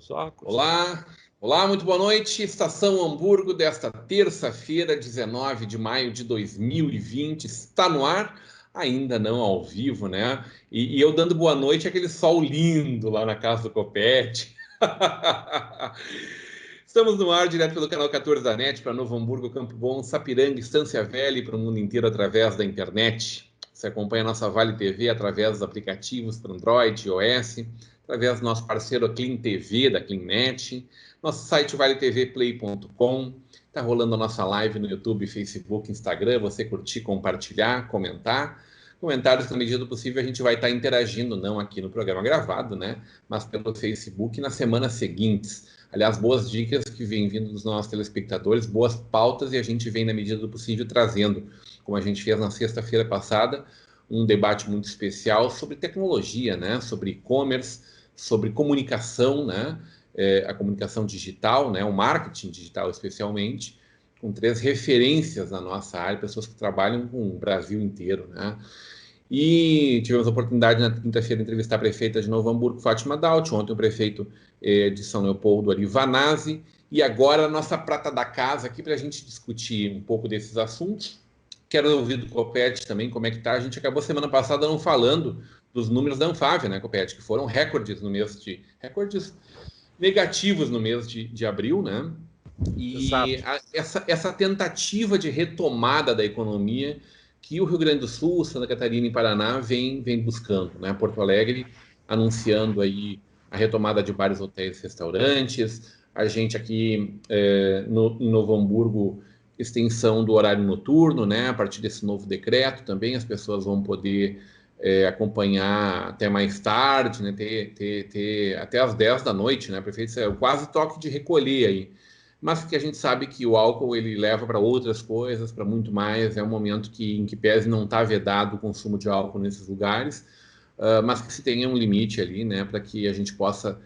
Olá, olá, muito boa noite. Estação Hamburgo desta terça-feira, 19 de maio de 2020, está no ar, ainda não ao vivo, né? E eu dando boa noite àquele sol lindo lá na casa do Copete. Estamos no ar, direto pelo canal 14 da NET, para Novo Hamburgo, Campo Bom, Sapiranga, Estância Velha e para o mundo inteiro através da internet. Você acompanha a nossa Vale TV através dos aplicativos para Android e iOS, através do nosso parceiro Clean TV, da CleanNet, nosso site valetvplay.com. Está rolando a nossa live no YouTube, Facebook, Instagram. Você curtir, compartilhar, comentar. Comentários, na medida do possível, a gente vai estar interagindo, não aqui no programa gravado, né? Mas pelo Facebook nas semanas seguintes. Aliás, boas dicas que vêm vindo dos nossos telespectadores, boas pautas, e a gente vem, na medida do possível, trazendo, como a gente fez na sexta-feira passada, um debate muito especial sobre tecnologia, né? Sobre e-commerce, sobre comunicação, né? A comunicação digital, né? O marketing digital especialmente, com 3 referências na nossa área, pessoas que trabalham com o Brasil inteiro, né? E tivemos a oportunidade na quinta-feira de entrevistar a prefeita de Novo Hamburgo, Fátima Daut, ontem o prefeito de São Leopoldo, Ari Vanazzi, e agora a nossa prata da casa aqui para a gente discutir um pouco desses assuntos. Quero ouvir do Copete também como é que está. A gente acabou semana passada não falando dos números da Anfávia, né, Copete, que foram recordes no mês de... recordes negativos no mês de abril, né? E essa tentativa de retomada da economia que o Rio Grande do Sul, Santa Catarina e Paraná vem buscando, né? Porto Alegre anunciando aí a retomada de vários hotéis e restaurantes, a gente aqui em Novo Hamburgo, extensão do horário noturno, né? A partir desse novo decreto também as pessoas vão poder acompanhar até mais tarde, né? Ter até às 10 da noite, né? Prefeito, é quase toque de recolher aí. Mas que a gente sabe que o álcool ele leva para outras coisas, para muito mais. É um momento em que pese não está vedado o consumo de álcool nesses lugares, mas que se tenha um limite ali, né, para que a gente possa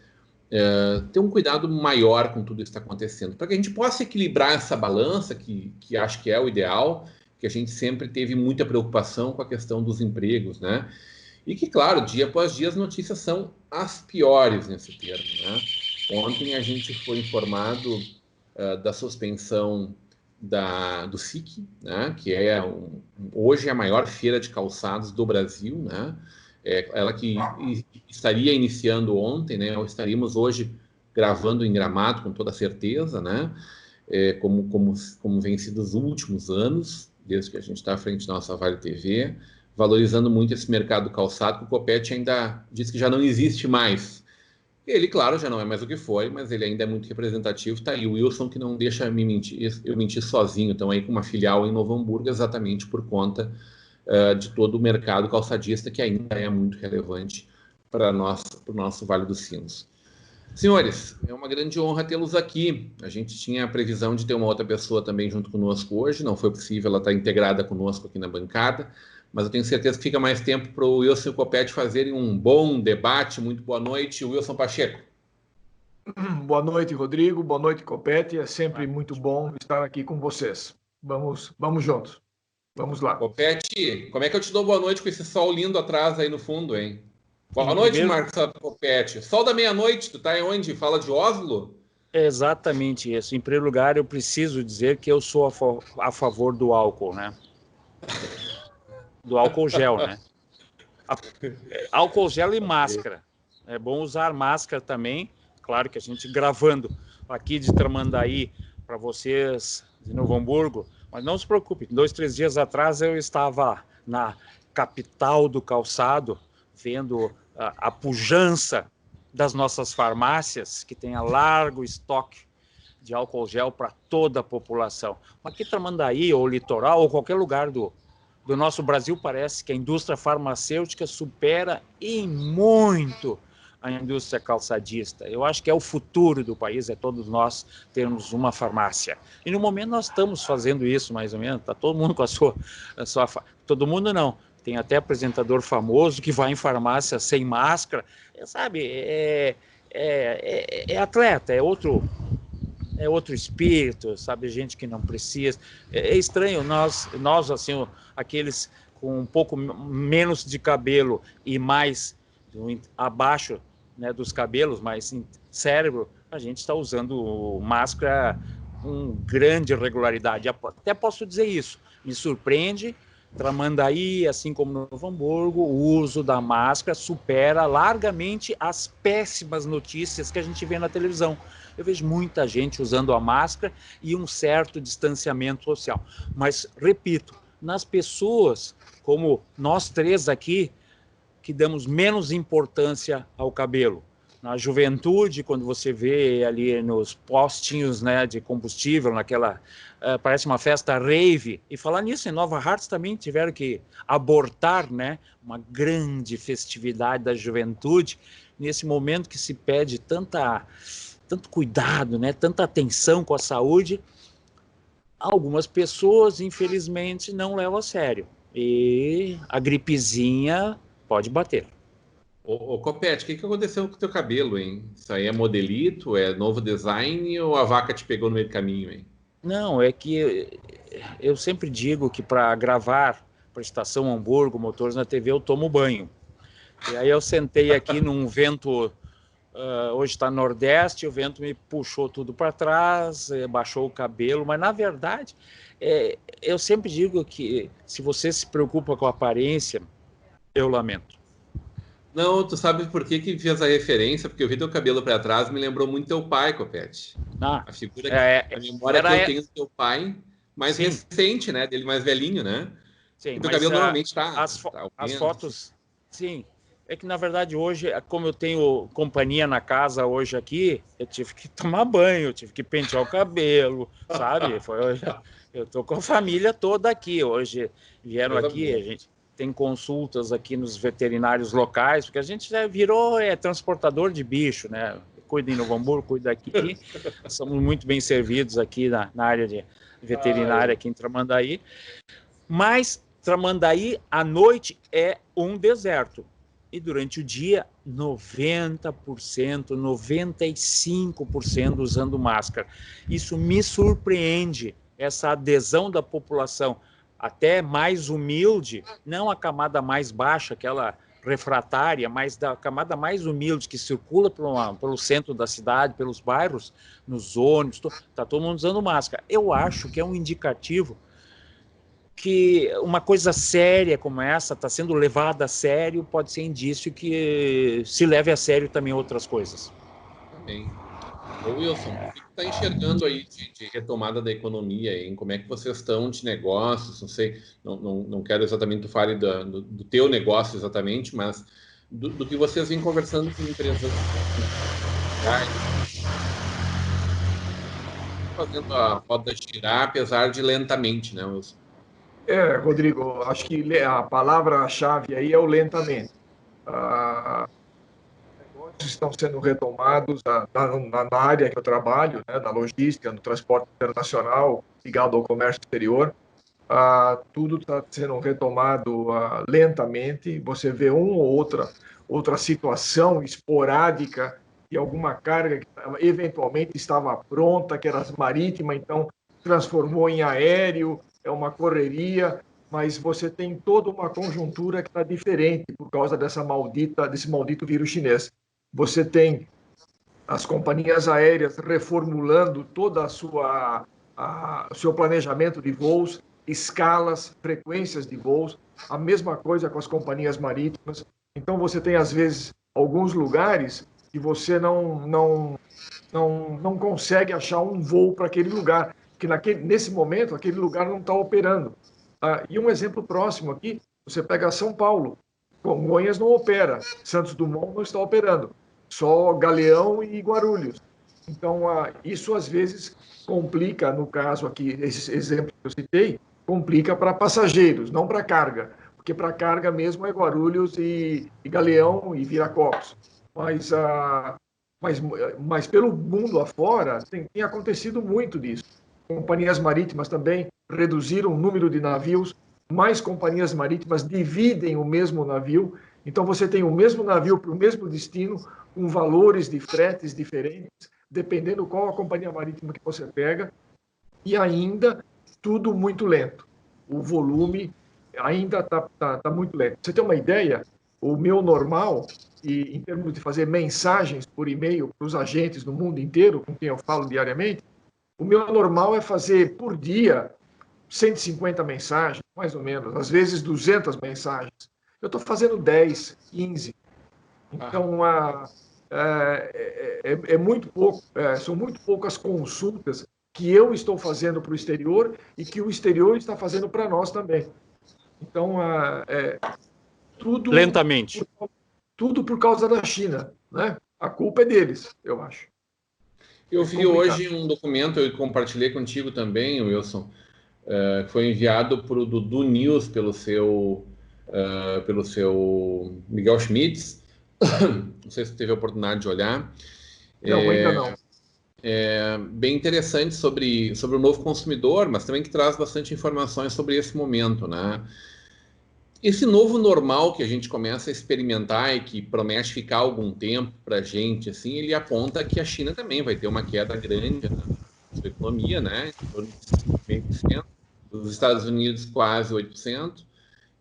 ter um cuidado maior com tudo isso que está acontecendo, para que a gente possa equilibrar essa balança, que acho que é o ideal, que a gente sempre teve muita preocupação com a questão dos empregos, né? E que, claro, dia após dia as notícias são as piores nesse termo, né? Ontem a gente foi informado da suspensão do SIC, né, que hoje é a maior feira de calçados do Brasil, né, ela que estaria iniciando ontem, né, ou estaríamos hoje gravando em Gramado com toda certeza, né, como vem sido os últimos anos, desde que a gente está à frente da nossa Vale TV, valorizando muito esse mercado calçado, que o Copete ainda diz que já não existe mais. Ele, claro, já não é mais o que foi, mas ele ainda é muito representativo. Tá aí o Wilson, que não deixa eu mentir sozinho. Então, aí com uma filial em Novo Hamburgo, exatamente por conta de todo o mercado calçadista, que ainda é muito relevante para o nosso Vale dos Sinos. Senhores, é uma grande honra tê-los aqui. A gente tinha a previsão de ter uma outra pessoa também junto conosco hoje, não foi possível, ela está integrada conosco aqui na bancada, mas eu tenho certeza que fica mais tempo para o Wilson e o Copete fazerem um bom debate. Muito boa noite, Wilson Pacheco. Boa noite, Rodrigo. Boa noite, Copete. É sempre muito bom estar aqui com vocês. Vamos juntos. Vamos lá. Copete, como é que eu te dou boa noite com esse sol lindo atrás aí no fundo, hein? Boa noite, Marcos Copete. Sol da meia-noite, tu tá onde? Fala de Oslo? Exatamente isso. Em primeiro lugar, eu preciso dizer que eu sou a favor do álcool, né? Do álcool gel, né? Álcool gel e máscara. É bom usar máscara também. Claro que a gente gravando aqui de Tramandaí para vocês de Novo Hamburgo, mas não se preocupe, 2, 3 dias atrás eu estava na capital do calçado, vendo a pujança das nossas farmácias, que tem a largo estoque de álcool gel para toda a população. Aqui Tramandaí, ou litoral, ou qualquer lugar do nosso Brasil, parece que a indústria farmacêutica supera em muito a indústria calçadista. Eu acho que é o futuro do país, é todos nós termos uma farmácia. E no momento nós estamos fazendo isso, mais ou menos, está todo mundo com a sua... Todo mundo não, tem até apresentador famoso que vai em farmácia sem máscara, sabe, é atleta, é outro espírito, sabe, gente que não precisa. É estranho, nós assim, aqueles com um pouco menos de cabelo e mais abaixo né, dos cabelos, mas sim cérebro, a gente está usando máscara com grande regularidade. Até posso dizer isso. Me surpreende, Tramandaí, assim como no Novo Hamburgo, o uso da máscara supera largamente as péssimas notícias que a gente vê na televisão. Eu vejo muita gente usando a máscara e um certo distanciamento social. Mas, repito, nas pessoas como nós três aqui, que damos menos importância ao cabelo. Na juventude, quando você vê ali nos postinhos, né, de combustível, parece uma festa rave. E falar nisso, em Nova Hartz também tiveram que abortar, né, uma grande festividade da juventude, nesse momento que se pede tanto cuidado, né, tanta atenção com a saúde. Algumas pessoas, infelizmente, não levam a sério. E a gripezinha pode bater. Ô Copete, o que aconteceu com o teu cabelo, hein? Isso aí é modelito, é novo design ou a vaca te pegou no meio do caminho, hein? Não, é que eu sempre digo que para gravar para a Estação Hamburgo, Motores na TV, eu tomo banho. E aí eu sentei aqui num vento, hoje está nordeste, o vento me puxou tudo para trás, baixou o cabelo, mas na verdade, eu sempre digo que se você se preocupa com a aparência, eu lamento. Não, tu sabe por que fez a referência? Porque eu vi teu cabelo para trás, me lembrou muito teu pai, Copete. Ah, A figura, a memória que eu tenho do teu pai, mais sim, recente, né? Dele mais velhinho, né? sim, E teu mas cabelo normalmente as fotos, sim. É que, na verdade, hoje, como eu tenho companhia na casa hoje aqui, eu tive que tomar banho, eu tive que pentear o cabelo, sabe? Eu tô com a família toda aqui hoje. Vieram Coisa aqui, boa. a gente tem consultas aqui nos veterinários locais, porque a gente já virou transportador de bicho, né? Cuida em Novo Hamburgo, cuida aqui. Somos muito bem servidos aqui na área de veterinária aqui em Tramandaí. Mas Tramandaí, à noite, é um deserto. E durante o dia, 90%, 95% usando máscara. Isso me surpreende, essa adesão da população, até mais humilde, não a camada mais baixa, aquela refratária, mas da camada mais humilde que circula pelo centro da cidade, pelos bairros, nos ônibus, está todo mundo usando máscara. Eu acho que é um indicativo que uma coisa séria como essa está sendo levada a sério, pode ser indício que se leve a sério também outras coisas. Também. Ô Wilson, o que tu tá enxergando aí de retomada da economia, hein? Como é que vocês estão de negócios? Não sei, não quero exatamente que tu fale do teu negócio exatamente, mas do que vocês vêm conversando com empresas fazendo a roda girar, apesar de lentamente, né, Wilson? Rodrigo, acho que a palavra-chave aí é o lentamente. Negócios estão sendo retomados na área que eu trabalho, né, da logística, no transporte internacional, ligado ao comércio exterior. Tudo está sendo retomado lentamente. Você vê uma ou outra situação esporádica de alguma carga que eventualmente estava pronta, que era marítima, então transformou em aéreo, é uma correria, mas você tem toda uma conjuntura que está diferente por causa desse maldito vírus chinês. Você tem as companhias aéreas reformulando toda o seu planejamento de voos, escalas, frequências de voos, a mesma coisa com as companhias marítimas. Então você tem às vezes alguns lugares que você não consegue achar um voo para aquele lugar, que nesse momento aquele lugar não está operando. E um exemplo próximo aqui, você pega São Paulo, Congonhas não opera, Santos Dumont não está operando, só Galeão e Guarulhos. Então, isso às vezes complica, no caso aqui, esse exemplo que eu citei, complica para passageiros, não para carga, porque para carga mesmo é Guarulhos e Galeão e Viracopos. Mas pelo mundo afora tem acontecido muito disso. Companhias marítimas também reduziram o número de navios, mais companhias marítimas dividem o mesmo navio, então você tem o mesmo navio para o mesmo destino, com valores de fretes diferentes, dependendo qual a companhia marítima que você pega, e ainda tudo muito lento. O volume ainda está muito lento. Você tem uma ideia? o meu normal, e em termos de fazer mensagens por e-mail para os agentes do mundo inteiro, com quem eu falo diariamente, o meu normal é fazer por dia 150 mensagens, mais ou menos, às vezes 200 mensagens. Eu estou fazendo 10, 15. Então, é muito pouco, são muito poucas consultas que eu estou fazendo para o exterior e que o exterior está fazendo para nós também. Então, tudo lentamente. Tudo por causa da China, né? A culpa é deles, eu acho. Eu vi hoje um documento, eu compartilhei contigo também, Wilson, que foi enviado para o Dudu News pelo seu Miguel Schmitz. Não sei se você teve a oportunidade de olhar. Não, ainda não. Bem interessante sobre o novo consumidor, mas também que traz bastante informações sobre esse momento, né? Esse novo normal que a gente começa a experimentar e que promete ficar algum tempo para a gente, assim, ele aponta que a China também vai ter uma queda grande na sua economia, né? Em torno de 5%, os Estados Unidos quase 8%,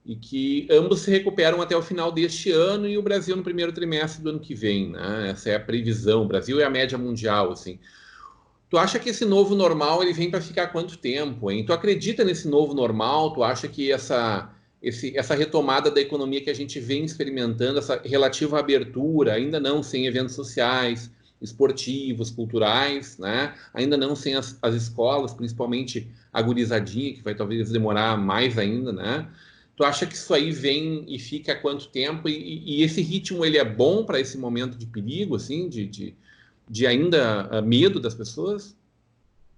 e que ambos se recuperam até o final deste ano e o Brasil no primeiro trimestre do ano que vem, né? Essa é a previsão. O Brasil é a média mundial, assim. Tu acha que esse novo normal ele vem para ficar quanto tempo, hein? Tu acredita nesse novo normal? Tu acha que essa retomada da economia que a gente vem experimentando, essa relativa abertura, ainda não sem eventos sociais, esportivos, culturais, né? Ainda não sem as escolas, principalmente a gurizadinha, que vai talvez demorar mais ainda, né? Tu acha que isso aí vem e fica há quanto tempo? E esse ritmo ele é bom para esse momento de perigo, assim, de ainda medo das pessoas?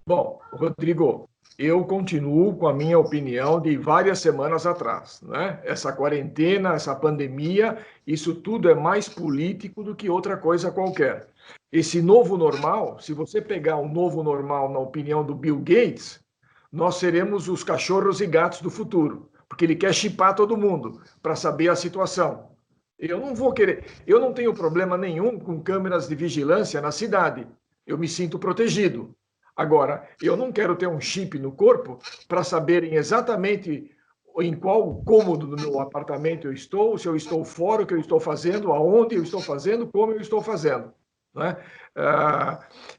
Bom, Rodrigo, eu continuo com a minha opinião de várias semanas atrás, né? Essa quarentena, essa pandemia, isso tudo é mais político do que outra coisa qualquer. Esse novo normal, se você pegar o novo normal na opinião do Bill Gates, nós seremos os cachorros e gatos do futuro, porque ele quer chipar todo mundo para saber a situação. Eu não vou querer, eu não tenho problema nenhum com câmeras de vigilância na cidade. Eu me sinto protegido. Agora, eu não quero ter um chip no corpo para saberem exatamente em qual cômodo do meu apartamento eu estou, se eu estou fora, o que eu estou fazendo, aonde eu estou fazendo, como eu estou fazendo. Né?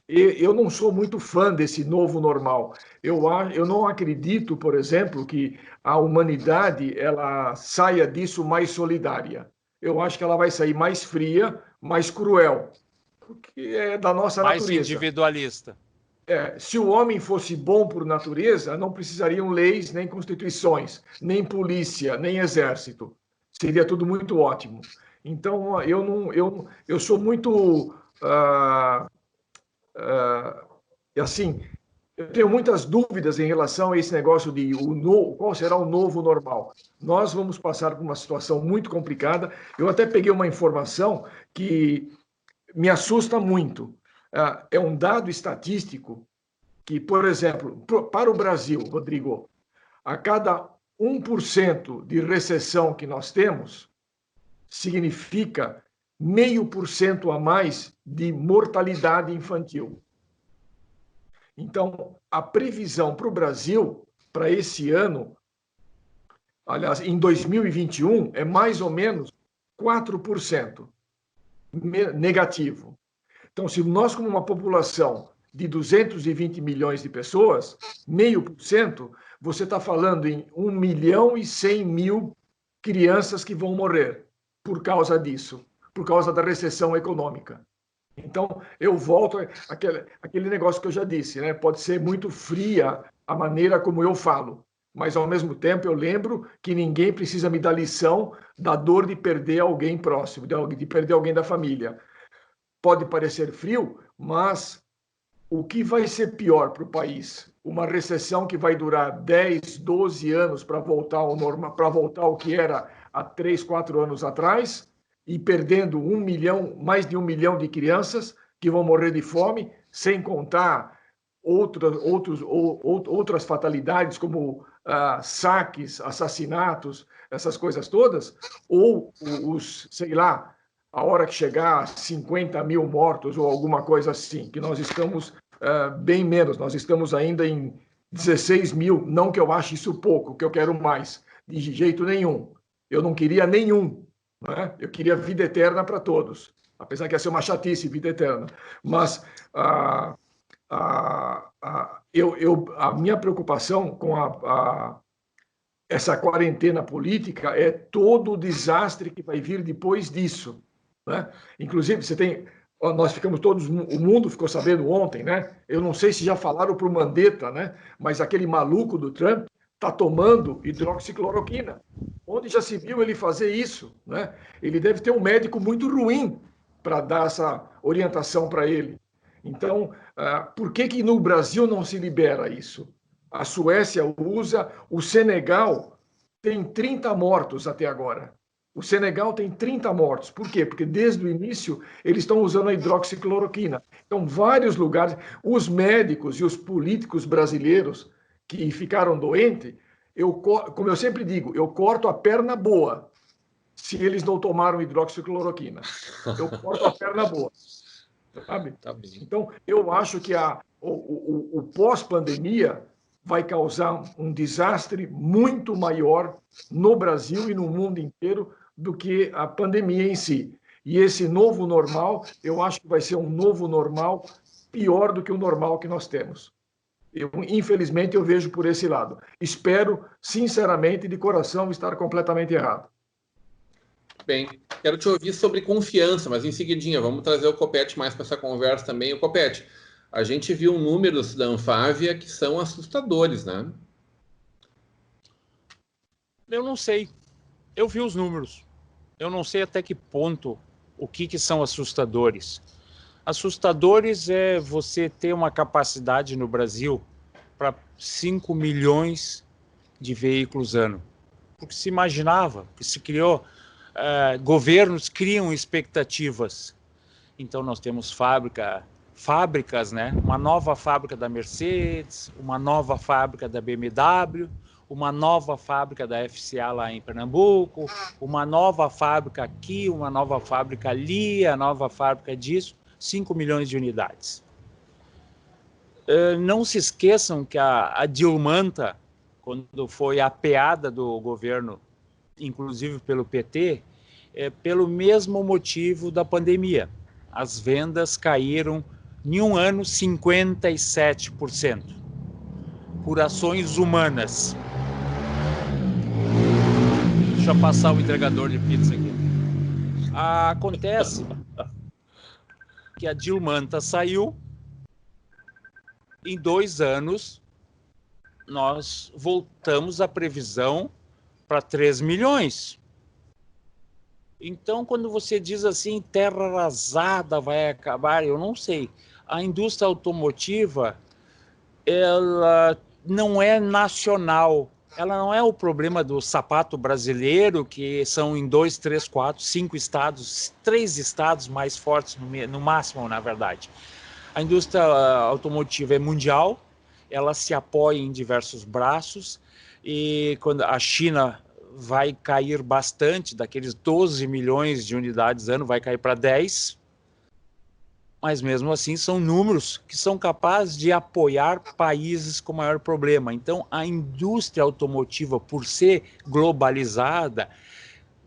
Eu não sou muito fã desse novo normal. Eu não acredito, por exemplo, que a humanidade ela saia disso mais solidária. Eu acho que ela vai sair mais fria, mais cruel, porque é da nossa mais natureza. Individualista. Se o homem fosse bom por natureza, não precisariam leis, nem constituições, nem polícia, nem exército. Seria tudo muito ótimo. Então, eu sou muito assim, eu tenho muitas dúvidas em relação a esse negócio de qual será o novo normal. Nós vamos passar por uma situação muito complicada. Eu até peguei uma informação que me assusta muito. É um dado estatístico que, por exemplo, para o Brasil, Rodrigo, a cada 1% de recessão que nós temos, significa 0,5% a mais de mortalidade infantil. Então, a previsão para o Brasil, para esse ano, aliás, em 2021, é mais ou menos 4% negativo. Então, se nós, como uma população de 220 milhões de pessoas, 0,5%, você está falando em 1.100.000 crianças que vão morrer por causa disso, por causa da recessão econômica. Então, eu volto àquele negócio que eu já disse, né? Pode ser muito fria a maneira como eu falo, mas, ao mesmo tempo, eu lembro que ninguém precisa me dar lição da dor de perder alguém próximo, de perder alguém da família. Pode parecer frio, mas o que vai ser pior para o país? Uma recessão que vai durar 10, 12 anos para voltar ao normal, para voltar ao que era há 3, 4 anos atrás, e perdendo 1 milhão, mais de 1 milhão de crianças que vão morrer de fome, sem contar outras fatalidades, como saques, assassinatos, essas coisas todas, ou sei lá, a hora que chegar a 50 mil mortos ou alguma coisa assim, que nós estamos bem menos, nós estamos ainda em 16 mil, não que eu ache isso pouco, que eu quero mais, de jeito nenhum. Eu não queria nenhum, né? Eu queria vida eterna para todos, apesar que ia ser uma chatice, vida eterna. Mas a minha preocupação com essa quarentena política é todo o desastre que vai vir depois disso, né? Inclusive, nós ficamos todos, o mundo ficou sabendo ontem, né? Eu não sei se já falaram para o Mandetta, né? Mas aquele maluco do Trump está tomando hidroxicloroquina. Onde já se viu ele fazer isso, né? Ele deve ter um médico muito ruim para dar essa orientação para ele. Então, por que no Brasil não se libera isso? A Suécia usa, o Senegal tem 30 mortos até agora. O Senegal tem 30 mortos. Por quê? Porque desde o início eles estão usando a hidroxicloroquina. Então, vários lugares, os médicos e os políticos brasileiros que ficaram doentes, como eu sempre digo, eu corto a perna boa se eles não tomaram hidroxicloroquina. Eu corto a perna boa. Sabe? Tá bem. Então, eu acho que o pós-pandemia vai causar um desastre muito maior no Brasil e no mundo inteiro do que a pandemia em si. E esse novo normal, eu acho que vai ser um novo normal pior do que o normal que nós temos. Infelizmente, eu vejo por esse lado. Espero, sinceramente, de coração, estar completamente errado. Bem, quero te ouvir sobre confiança, mas em seguidinha, vamos trazer o Copete mais para essa conversa também. O Copete, a gente viu números da Anfávia que são assustadores, né? Eu não sei. Eu vi os números. Eu não sei até que ponto o que são assustadores. Assustadores é você ter uma capacidade no Brasil para 5 milhões de veículos ano. Porque se imaginava, que se criou, governos criam expectativas. Então nós temos fábricas, né? Uma nova fábrica da Mercedes, uma nova fábrica da BMW, uma nova fábrica da FCA lá em Pernambuco, uma nova fábrica aqui, uma nova fábrica ali, a nova fábrica disso, 5 milhões de unidades. Não se esqueçam que a Dilmanta, quando foi apeada do governo, inclusive pelo PT, pelo mesmo motivo da pandemia. As vendas caíram em um ano 57%, por ações humanas. Deixa eu passar o entregador de pizza aqui. Acontece que a Dilmanta saiu, em 2 anos nós voltamos à previsão para 3 milhões. Então, quando você diz assim, terra arrasada vai acabar, eu não sei. A indústria automotiva, ela não é nacional. Ela não é o problema do sapato brasileiro, que são em 2, 3, 4, 5 estados, 3 estados mais fortes no máximo, na verdade. A indústria automotiva é mundial, ela se apoia em diversos braços, e quando a China vai cair bastante, daqueles 12 milhões de unidades ano, vai cair para 10, mas mesmo assim são números que são capazes de apoiar países com maior problema. Então a indústria automotiva, por ser globalizada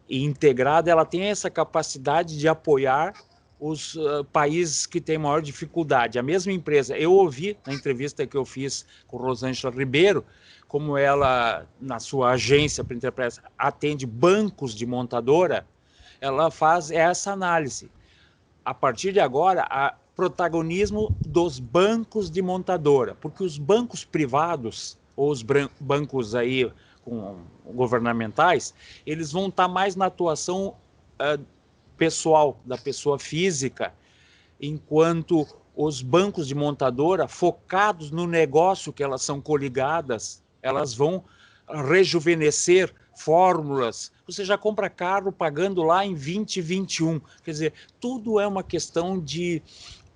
e integrada, ela tem essa capacidade de apoiar os países que têm maior dificuldade. A mesma empresa, eu ouvi na entrevista que eu fiz com Rosângela Ribeiro, como ela, na sua agência para Enterprise, atende bancos de montadora, ela faz essa análise. A partir de agora, há protagonismo dos bancos de montadora, porque os bancos privados, ou os bancos aí governamentais, eles vão estar mais na atuação pessoal, da pessoa física, enquanto os bancos de montadora, focados no negócio que elas são coligadas, elas vão rejuvenescer fórmulas. Você já compra carro pagando lá em 2021. Quer dizer, tudo é uma questão de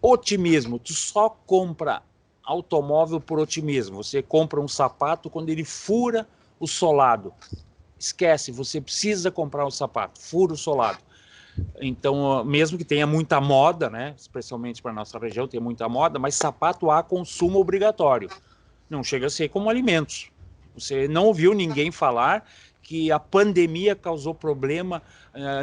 otimismo. Tu só compra automóvel por otimismo. Você compra um sapato quando ele fura o solado. Esquece, você precisa comprar um sapato, fura o solado. Então, mesmo que tenha muita moda, né, especialmente para a nossa região, tem muita moda, mas sapato há consumo obrigatório. Não chega a ser como alimentos. Você não ouviu ninguém falar que a pandemia causou problema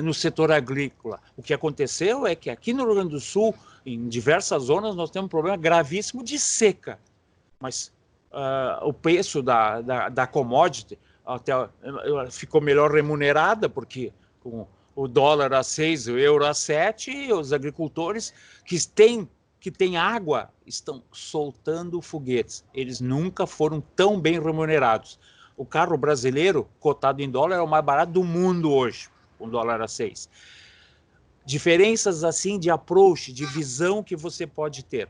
no setor agrícola. O que aconteceu é que aqui no Rio Grande do Sul, em diversas zonas, nós temos um problema gravíssimo de seca. Mas o preço da commodity até ficou melhor remunerada, porque com o dólar a 6, o euro a 7, os agricultores que têm água estão soltando foguetes. Eles nunca foram tão bem remunerados. O carro brasileiro, cotado em dólar, é o mais barato do mundo hoje, com dólar a 6. Diferenças assim de approach, de visão que você pode ter.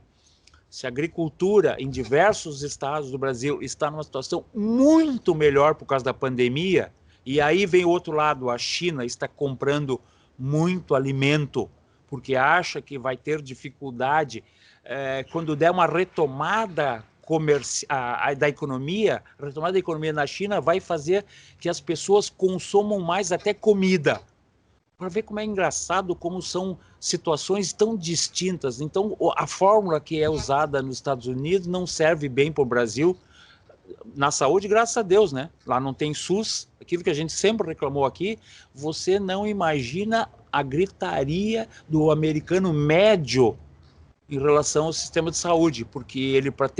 Se a agricultura em diversos estados do Brasil está numa situação muito melhor por causa da pandemia, e aí vem o outro lado, a China está comprando muito alimento, porque acha que vai ter dificuldade quando der uma retomada da economia, a retomada da economia na China vai fazer que as pessoas consumam mais até comida. Para ver como é engraçado, como são situações tão distintas. Então, a fórmula que é usada nos Estados Unidos não serve bem para o Brasil. Na saúde, graças a Deus, né? Lá não tem SUS, aquilo que a gente sempre reclamou aqui. Você não imagina a gritaria do americano médio em relação ao sistema de saúde, porque ele, para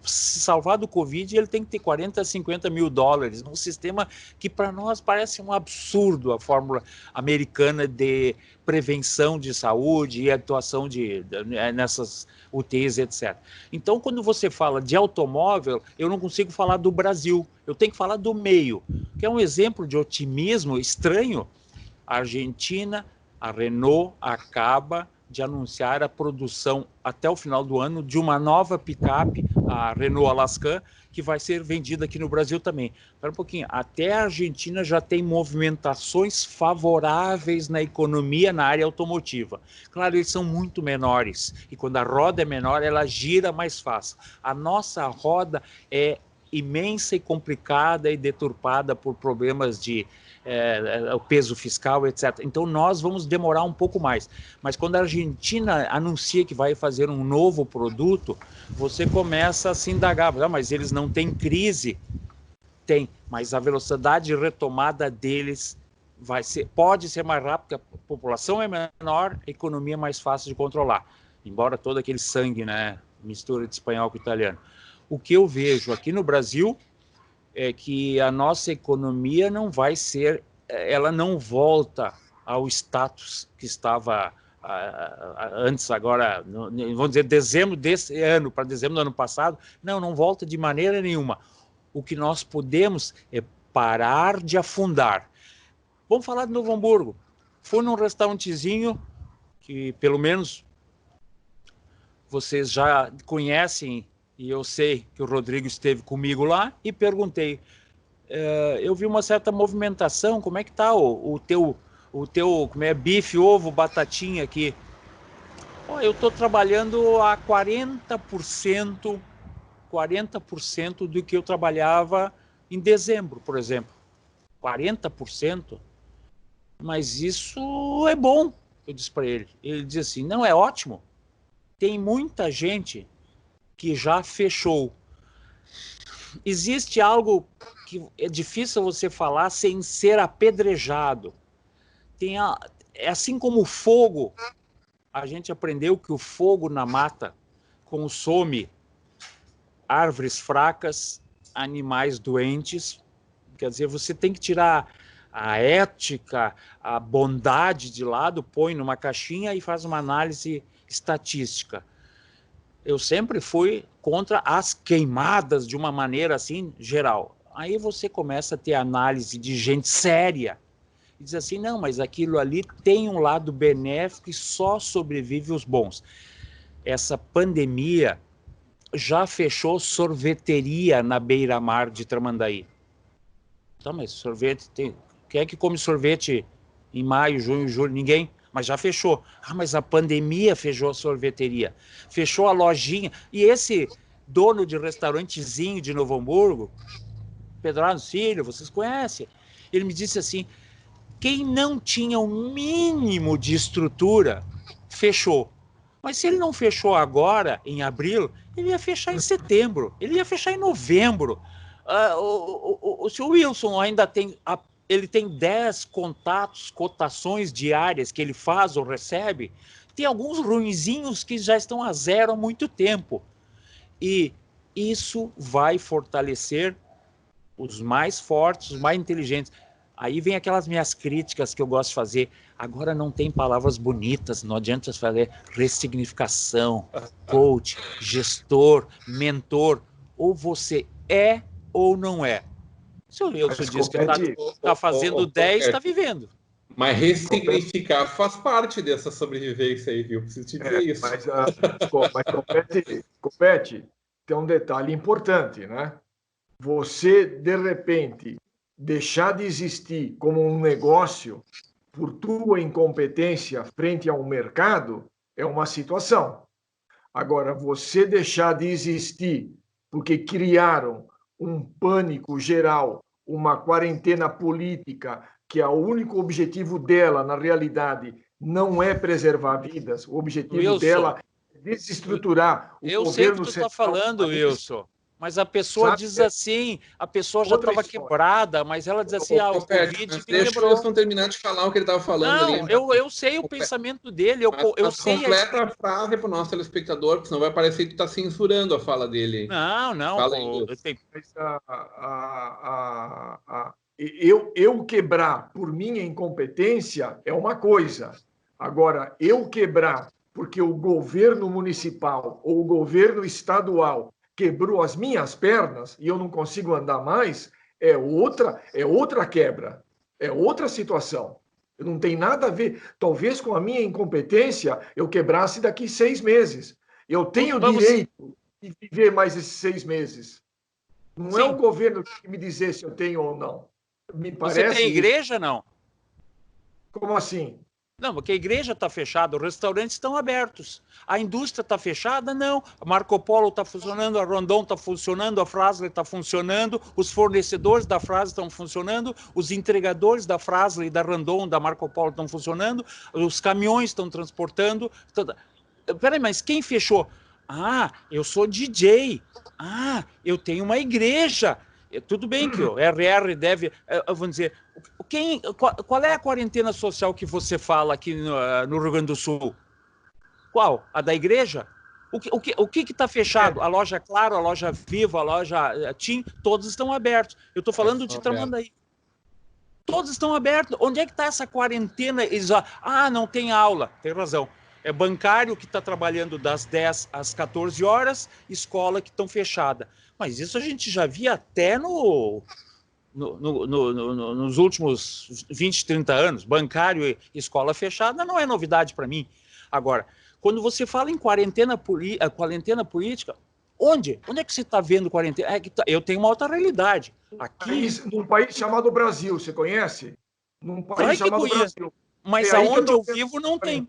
se salvar do Covid, ele tem que ter 40 a 50 mil dólares, num sistema que para nós parece um absurdo, a fórmula americana de prevenção de saúde e atuação nessas UTIs, etc. Então, quando você fala de automóvel, eu não consigo falar do Brasil, eu tenho que falar do meio, que é um exemplo de otimismo estranho. A Argentina, a Renault acaba de anunciar a produção até o final do ano de uma nova picape, a Renault Alaskan, que vai ser vendida aqui no Brasil também. Espera um pouquinho, até a Argentina já tem movimentações favoráveis na economia, na área automotiva. Claro, eles são muito menores, e quando a roda é menor, ela gira mais fácil. A nossa roda é imensa e complicada e deturpada por problemas de o peso fiscal, etc. Então, nós vamos demorar um pouco mais. Mas quando a Argentina anuncia que vai fazer um novo produto, você começa a se indagar. Mas eles não têm crise? Tem, mas a velocidade de retomada deles pode ser mais rápida, porque a população é menor, a economia é mais fácil de controlar. Embora todo aquele sangue, né, mistura de espanhol com italiano. O que eu vejo aqui no Brasil é que a nossa economia não vai ser, ela não volta ao status que estava antes, agora, vamos dizer, dezembro desse ano para dezembro do ano passado, não volta de maneira nenhuma. O que nós podemos é parar de afundar. Vamos falar de Novo Hamburgo. Fui num restaurantezinho que, pelo menos, vocês já conhecem, e eu sei que o Rodrigo esteve comigo lá, e perguntei, eu vi uma certa movimentação, como é que está o teu como é, bife, ovo, batatinha aqui? Eu estou trabalhando a 40% do que eu trabalhava em dezembro, por exemplo. 40%? Mas isso é bom, eu disse para ele. Ele disse assim, não, é ótimo. Tem muita gente que já fechou. Existe algo que é difícil você falar sem ser apedrejado. É assim como o fogo, a gente aprendeu que o fogo na mata consome árvores fracas, animais doentes. Quer dizer, você tem que tirar a ética, a bondade de lado, põe numa caixinha e faz uma análise estatística. Eu sempre fui contra as queimadas de uma maneira assim geral. Aí você começa a ter análise de gente séria e diz assim, não, mas aquilo ali tem um lado benéfico e só sobrevive os bons. Essa pandemia já fechou sorveteria na beira-mar de Tramandaí. Então, mas sorvete tem... Quem é que come sorvete em maio, junho, julho? Ninguém. Mas já fechou. Mas a pandemia fechou a sorveteria, fechou a lojinha. E esse dono de restaurantezinho de Novo Hamburgo, Pedro Cílio, vocês conhecem, ele me disse assim, quem não tinha o mínimo de estrutura, fechou. Mas se ele não fechou agora, em abril, ele ia fechar em setembro, ele ia fechar em novembro. o senhor Wilson ainda tem... Ele tem 10 contatos, cotações diárias que ele faz ou recebe. Tem alguns ruinzinhos que já estão a zero há muito tempo. E isso vai fortalecer os mais fortes, os mais inteligentes. Aí vem aquelas minhas críticas que eu gosto de fazer. Agora não tem palavras bonitas, não adianta fazer ressignificação, coach, gestor, mentor. Ou você é ou não é. Se o Wilson diz que está fazendo 10, está vivendo. Mas ressignificar faz parte dessa sobrevivência aí, viu? Preciso te dizer isso. Mas Copete, tem um detalhe importante, né? Você, de repente, deixar de existir como um negócio por tua incompetência frente a um mercado é uma situação. Agora, você deixar de existir porque criaram um pânico geral, uma quarentena política, que o único objetivo dela, na realidade, não é preservar vidas, o objetivo Wilson, dela é desestruturar o eu governo sei o que tu está central. falando, Wilson, mas a pessoa diz assim, a pessoa já estava quebrada, mas ela diz assim, o Covid me quebrou. Deixa o Wilson terminar de falar o que ele estava falando. Não, eu sei o pensamento dele, eu sei... Completa a frase para o nosso telespectador, porque senão vai parecer que tu está censurando a fala dele. Não, eu quebrar por minha incompetência é uma coisa. Agora, eu quebrar porque o governo municipal ou o governo estadual quebrou as minhas pernas e eu não consigo andar mais, é outra quebra, é outra situação. Não tem nada a ver. Talvez com a minha incompetência eu quebrasse daqui 6 meses. Eu tenho direito de viver mais esses 6 meses. Não é o governo que me dizer se eu tenho ou não. Me parece... Você tem igreja, não? Como assim? Não, porque a igreja está fechada, os restaurantes estão abertos. A indústria está fechada? Não. A Marco Polo está funcionando, a Rondon está funcionando, a Fras-le está funcionando, os fornecedores da Fras estão funcionando, os entregadores da Fras-le, da Rondon, da Marco Polo estão funcionando, os caminhões estão transportando. Peraí, mas quem fechou? Ah, eu sou DJ. Ah, eu tenho uma igreja. Tudo bem que o RR deve... Vamos dizer, qual é a quarentena social que você fala aqui no Rio Grande do Sul? Qual? A da igreja? O que está fechado? A loja Claro, a loja Vivo, a loja TIM, todos estão abertos. Eu estou falando de Tramandaí. Todos estão abertos. Onde é que está essa quarentena? Não tem aula. Tem razão. É bancário que está trabalhando das 10 às 14 horas, escola que estão fechada. Mas isso a gente já via até nos últimos 20, 30 anos. Bancário e escola fechada não é novidade para mim. Agora, quando você fala em quarentena política, onde é que você está vendo quarentena? Eu tenho uma outra realidade. Aqui, num país chamado Brasil, você conhece? Num país chamado Brasil. Mas aonde eu vivo não tem.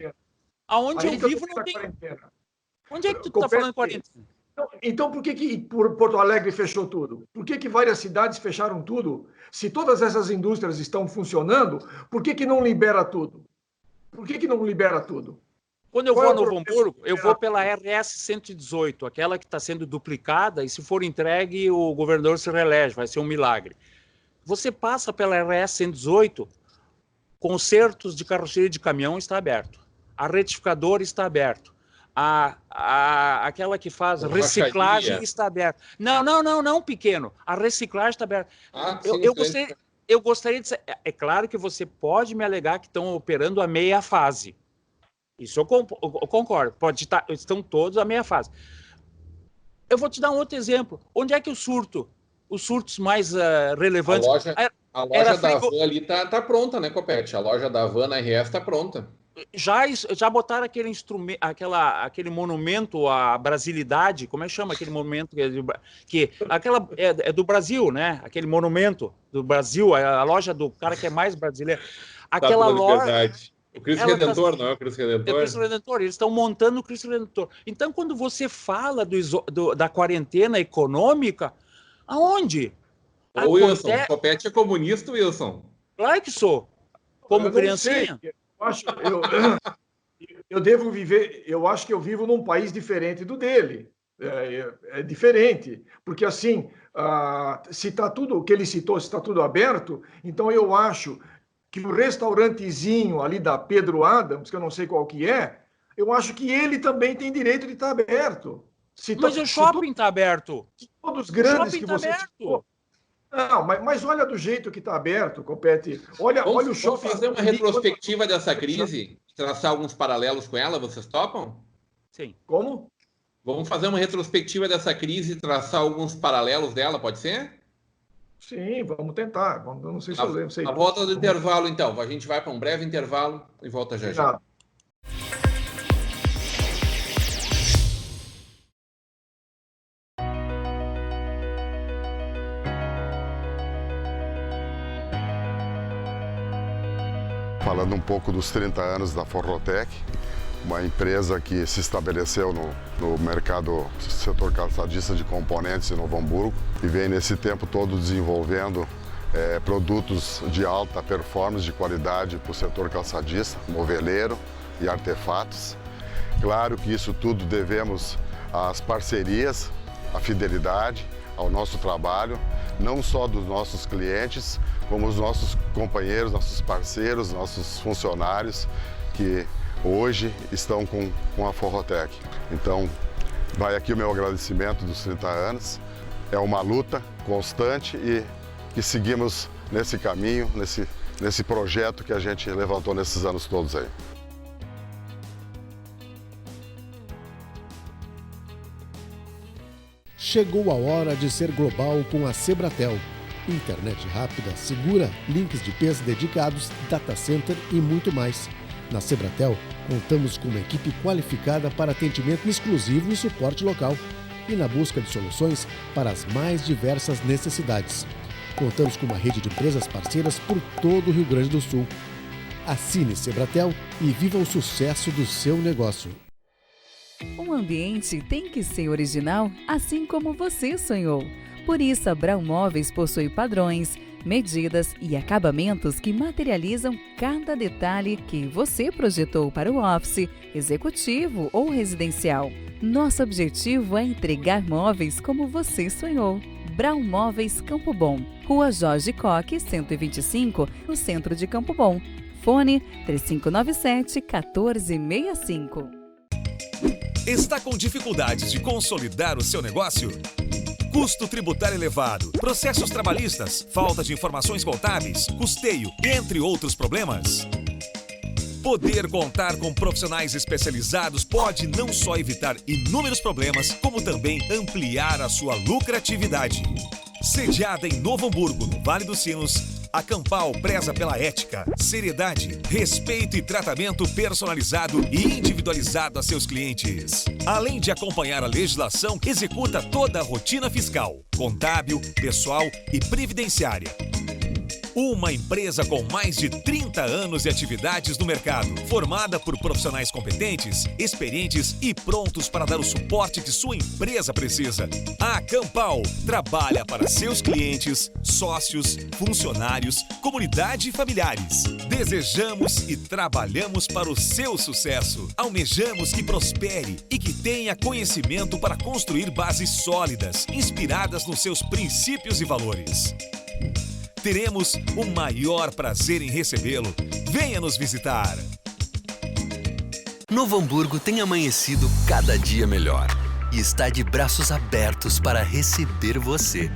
Aonde eu vivo não tem. Onde é que tu está falando quarentena? Então, por que Porto Alegre fechou tudo? Por que várias cidades fecharam tudo? Se todas essas indústrias estão funcionando, por que não libera tudo? Por que não libera tudo? Quando eu vou a Novo Hamburgo, eu vou pela RS 118, aquela que está sendo duplicada, e se for entregue, o governador se reelege, vai ser um milagre. Você passa pela RS 118, consertos de carroceria de caminhão está aberto. A retificadora está aberto. Aquela que faz reciclagem está aberta. Não, pequeno. A reciclagem está aberta. Eu gostaria de... É claro que você pode me alegar que estão operando a meia fase. Isso eu concordo. Estão todos a meia fase. Eu vou te dar um outro exemplo. Onde é que os surtos mais relevantes... A loja da Havan ali está pronta, né, Copete? A loja da Havan na RS está pronta. Já botaram aquele instrumento, aquele monumento à brasilidade, como é que chama aquele monumento é do Brasil, né? Aquele monumento do Brasil, a loja do cara que é mais brasileiro. Aquela loja. O Cristo Redentor, não é o Cristo Redentor? É o Cristo Redentor, eles estão montando o Cristo Redentor. Então, quando você fala da quarentena econômica, aonde? Ô, Wilson, o Copete é comunista, Wilson? Claro que sou. Como criancinha. Eu devo viver, eu acho que eu vivo num país diferente do dele. É diferente, porque assim, se está tudo, o que ele citou, se está tudo aberto, então eu acho que o restaurantezinho ali da Pedro Adams, que eu não sei qual que é, eu acho que ele também tem direito de estar aberto. Mas o shopping está aberto. Todos os grandes que você citou. Não, mas olha do jeito que está aberto, Copete. Olha o shopping. Vamos fazer uma retrospectiva dessa crise, traçar alguns paralelos com ela, vocês topam? Sim. Como? Vamos fazer uma retrospectiva dessa crise e traçar alguns paralelos dela, pode ser? Sim, vamos tentar. Não sei se eu lembro. A volta do intervalo, então. A gente vai para um breve intervalo e volta já já. Falando um pouco dos 30 anos da Forrotec, uma empresa que se estabeleceu no mercado setor calçadista de componentes em Novo Hamburgo e vem nesse tempo todo desenvolvendo produtos de alta performance, de qualidade para o setor calçadista, moveleiro e artefatos. Claro que isso tudo devemos às parcerias, à fidelidade, ao nosso trabalho, não só dos nossos clientes, como os nossos companheiros, nossos parceiros, nossos funcionários que hoje estão com a Forrotec. Então, vai aqui o meu agradecimento dos 30 anos. É uma luta constante e que seguimos nesse caminho, nesse projeto que a gente levantou nesses anos todos aí. Chegou a hora de ser global com a Sebratel. Internet rápida, segura, links de PES dedicados, data center e muito mais. Na Sebratel, contamos com uma equipe qualificada para atendimento exclusivo e suporte local e na busca de soluções para as mais diversas necessidades. Contamos com uma rede de empresas parceiras por todo o Rio Grande do Sul. Assine Sebratel e viva o sucesso do seu negócio. Um ambiente tem que ser original, assim como você sonhou. Por isso, a Brown Móveis possui padrões, medidas e acabamentos que materializam cada detalhe que você projetou para o office, executivo ou residencial. Nosso objetivo é entregar móveis como você sonhou. Brown Móveis Campo Bom, Rua Jorge Coque, 125, no centro de Campo Bom. Fone 3597-1465. Está com dificuldades de consolidar o seu negócio? Custo tributário elevado, processos trabalhistas, falta de informações contábeis, custeio, entre outros problemas? Poder contar com profissionais especializados pode não só evitar inúmeros problemas, como também ampliar a sua lucratividade. Sediada em Novo Hamburgo, no Vale dos Sinos, a Campal preza pela ética, seriedade, respeito e tratamento personalizado e individualizado a seus clientes. Além de acompanhar a legislação, executa toda a rotina fiscal, contábil, pessoal e previdenciária. Uma empresa com mais de 30 anos de atividades no mercado, formada por profissionais competentes, experientes e prontos para dar o suporte que sua empresa precisa. A Campal trabalha para seus clientes, sócios, funcionários, comunidade e familiares. Desejamos e trabalhamos para o seu sucesso. Almejamos que prospere e que tenha conhecimento para construir bases sólidas, inspiradas nos seus princípios e valores. Teremos o maior prazer em recebê-lo. Venha nos visitar. Novo Hamburgo tem amanhecido cada dia melhor e está de braços abertos para receber você.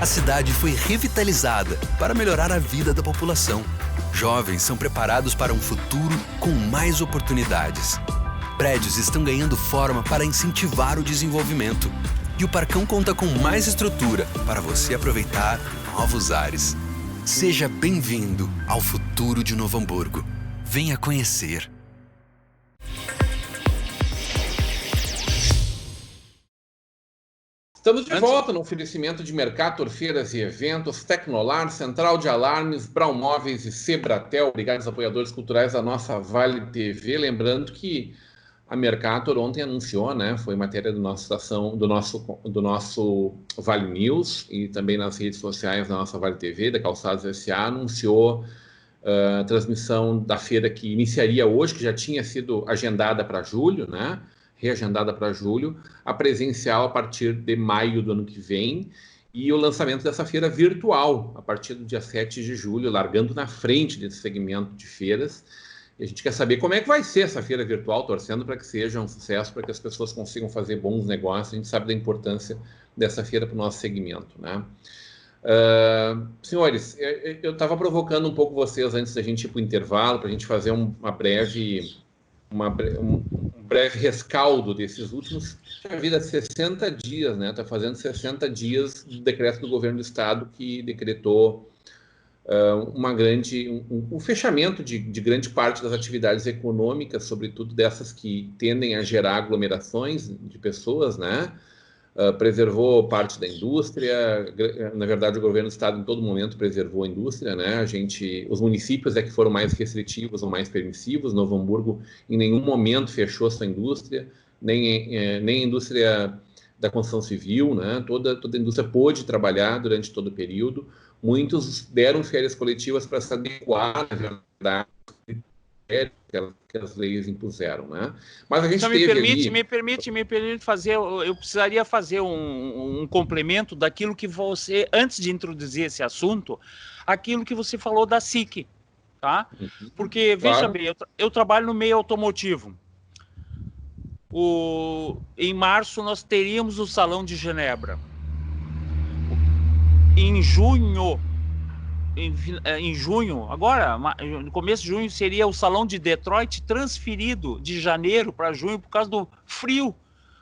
A cidade foi revitalizada para melhorar a vida da população. Jovens são preparados para um futuro com mais oportunidades. Prédios estão ganhando forma para incentivar o desenvolvimento. E o Parcão conta com mais estrutura para você aproveitar novos ares. Seja bem-vindo ao futuro de Novo Hamburgo. Venha conhecer. Estamos de volta no oferecimento de Mercator, feiras e eventos, Tecnolar, Central de Alarmes, Brown Móveis e Sebratel. Obrigado aos apoiadores culturais da nossa Vale TV. Lembrando que a Mercator ontem anunciou, né, foi matéria do nosso Vale News e também nas redes sociais da nossa Vale TV, da Calçados S.A., anunciou a transmissão da feira que iniciaria hoje, que já tinha sido agendada para julho, né, reagendada para julho, a presencial a partir de maio do ano que vem. e o lançamento dessa feira virtual, a partir do dia 7 de julho, largando na frente desse segmento de feiras. E a gente quer saber como é que vai ser essa feira virtual, torcendo para que seja um sucesso, para que as pessoas consigam fazer bons negócios. A gente sabe da importância dessa feira para o nosso segmento, né? Senhores, eu estava provocando um pouco vocês antes da gente ir para o intervalo, para a gente fazer um breve rescaldo desses últimos, a vida 60 dias, né? Está fazendo 60 dias do decreto do governo do estado que decretou um fechamento de grande parte das atividades econômicas, sobretudo dessas que tendem a gerar aglomerações de pessoas, né? Preservou parte da indústria. Na verdade, o governo do estado em todo momento preservou a indústria, né? Os municípios que foram mais restritivos ou mais permissivos. Novo Hamburgo em nenhum momento fechou sua indústria, nem a indústria da construção civil, né? Toda a indústria pôde trabalhar durante todo o período. Muitos deram férias coletivas para se adequar, na verdade, que as leis impuseram, né? Mas a gente me permite fazer, eu precisaria fazer um complemento daquilo que você, antes de introduzir esse assunto, aquilo que você falou da SIC, tá? Porque, veja bem, eu trabalho no meio automotivo. Em março nós teríamos o Salão de Genebra. Em junho, agora, no começo de junho, seria o Salão de Detroit transferido de janeiro para junho por causa do frio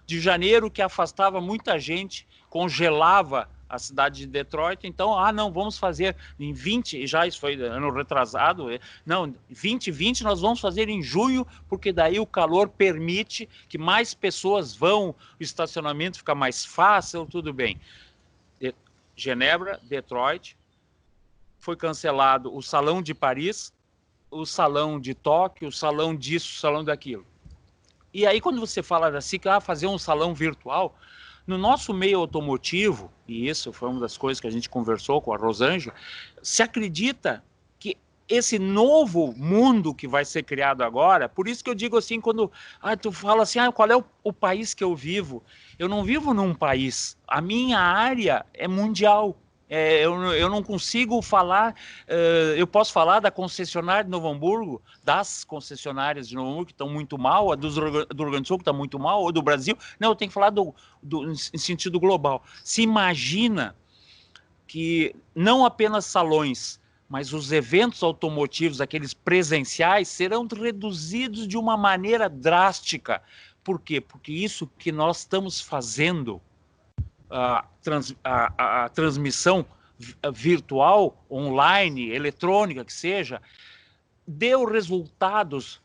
de janeiro, que afastava muita gente, congelava a cidade de Detroit. Então, não, vamos fazer em 20, já isso foi ano retrasado, não, 2020 nós vamos fazer em junho, porque daí o calor permite que mais pessoas vão, o estacionamento fica mais fácil, tudo bem. Genebra, Detroit, foi cancelado o Salão de Paris, o Salão de Tóquio, o Salão disso, o Salão daquilo. E aí, quando você fala da SIC, fazer um salão virtual, no nosso meio automotivo, e isso foi uma das coisas que a gente conversou com a Rosângela, se acredita que esse novo mundo que vai ser criado agora, por isso que eu digo assim, quando tu fala assim, qual é o país que eu vivo? Eu não vivo num país, a minha área é mundial. Eu não consigo falar, eu posso falar da concessionária de Novo Hamburgo, das concessionárias de Novo Hamburgo que estão muito mal, a do Rio Grande do Sul que está muito mal, ou do Brasil. Não, eu tenho que falar em sentido global. Se imagina que não apenas salões, mas os eventos automotivos, aqueles presenciais, serão reduzidos de uma maneira drástica. Por quê? Porque isso que nós estamos fazendo, a transmissão virtual, online, eletrônica, que seja, deu resultados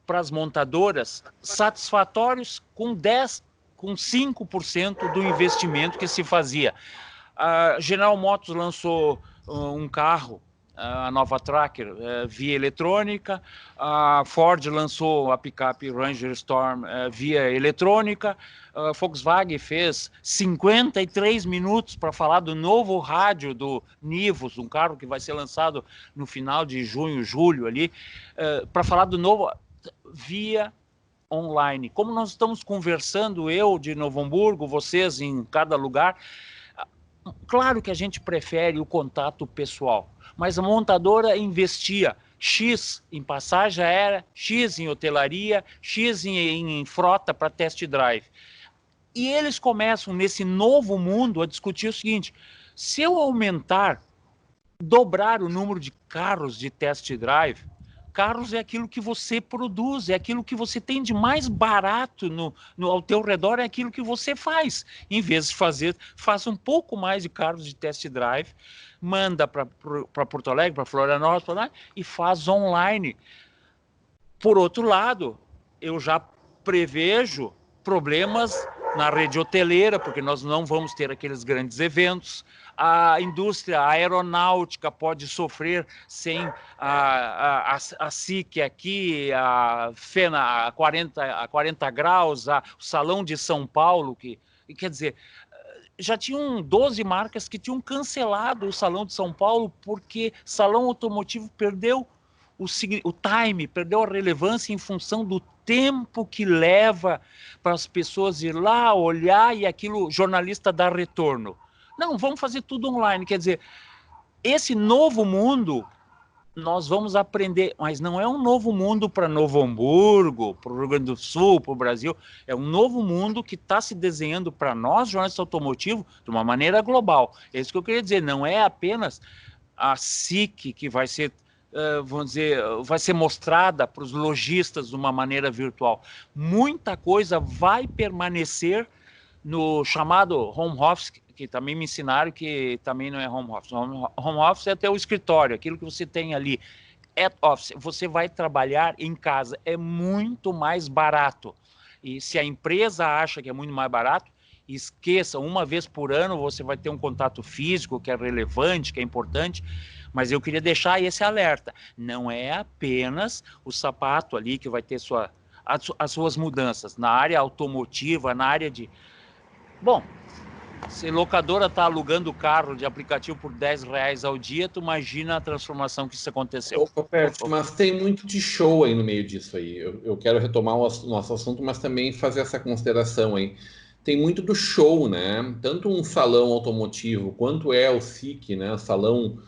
para as montadoras satisfatórios com 5% do investimento que se fazia. A General Motors lançou um carro, a nova Tracker, via eletrônica. A Ford lançou a picape Ranger Storm via eletrônica. A Volkswagen fez 53 minutos para falar do novo rádio do Nivus, um carro que vai ser lançado no final de junho, julho ali, para falar do novo via online. Como nós estamos conversando, eu de Novo Hamburgo, vocês em cada lugar, claro que a gente prefere o contato pessoal, mas a montadora investia X em passagem aérea, X em hotelaria, X em frota para test drive. E eles começam, nesse novo mundo, a discutir o seguinte: se eu dobrar o número de carros de test drive, carros é aquilo que você produz, é aquilo que você tem de mais barato ao teu redor, é aquilo que você faz. Em vez de faça um pouco mais de carros de test drive, manda para Porto Alegre, para Florianópolis, e faz online. Por outro lado, eu já prevejo problemas na rede hoteleira, porque nós não vamos ter aqueles grandes eventos. A indústria aeronáutica pode sofrer sem a SIC aqui, a FENA a 40 graus, o Salão de São Paulo, quer dizer, já tinham 12 marcas que tinham cancelado o Salão de São Paulo porque salão automotivo perdeu o time, perdeu a relevância em função do tempo que leva para as pessoas ir lá, olhar e aquilo, jornalista dá retorno. Não, vamos fazer tudo online. Quer dizer, esse novo mundo nós vamos aprender, mas não é um novo mundo para Novo Hamburgo, para o Rio Grande do Sul, para o Brasil. É um novo mundo que está se desenhando para nós, jornalistas automotivos, de uma maneira global. É isso que eu queria dizer. Não é apenas a SIC que vai ser, vamos dizer, vai ser mostrada para os lojistas de uma maneira virtual. Muita coisa vai permanecer no chamado home office, que também me ensinaram que também não é home office. Home office é até o escritório, aquilo que você tem ali. At office, você vai trabalhar em casa, é muito mais barato. E se a empresa acha que é muito mais barato, esqueça, uma vez por ano você vai ter um contato físico que é relevante, que é importante, mas eu queria deixar esse alerta. Não é apenas o sapato ali que vai ter as suas mudanças. Na área automotiva, na área de... Bom, se a locadora está alugando o carro de aplicativo por R$10 ao dia, tu imagina a transformação que isso aconteceu. Mas tem muito de show aí no meio disso aí. Eu quero retomar o nosso assunto, mas também fazer essa consideração aí. Tem muito do show, né? Tanto um salão automotivo, quanto é o SIC, né? Salão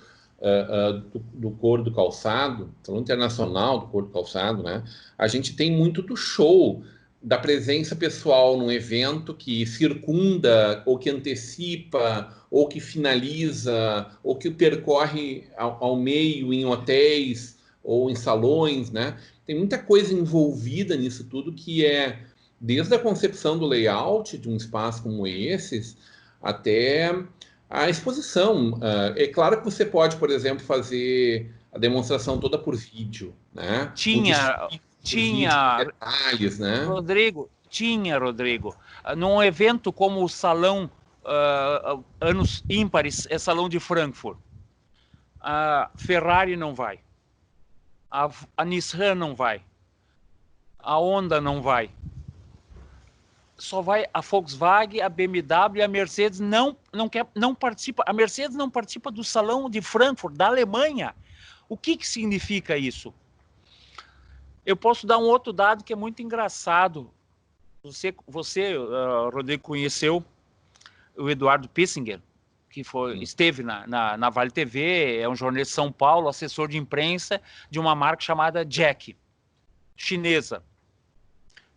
do couro do calçado, Salão Internacional do Couro do Calçado, né? A gente tem muito do show, da presença pessoal num evento que circunda, ou que antecipa, ou que finaliza, ou que percorre ao meio em hotéis ou em salões, né? Tem muita coisa envolvida nisso tudo que é desde a concepção do layout de um espaço como esses até a exposição. É claro que você pode, por exemplo, fazer a demonstração toda por vídeo, né? Tinha detalhes, né? Rodrigo, num evento como o Salão Anos Ímpares, é Salão de Frankfurt, a Ferrari não vai, a Nissan não vai, a Honda não vai, só vai a Volkswagen, a BMW e a Mercedes não participa. A Mercedes não participa do Salão de Frankfurt, da Alemanha. O que significa isso? Eu posso dar um outro dado que é muito engraçado. Você Rodrigo, conheceu o Eduardo Pissinger, que esteve na Vale TV, é um jornalista de São Paulo, assessor de imprensa de uma marca chamada Jack, chinesa.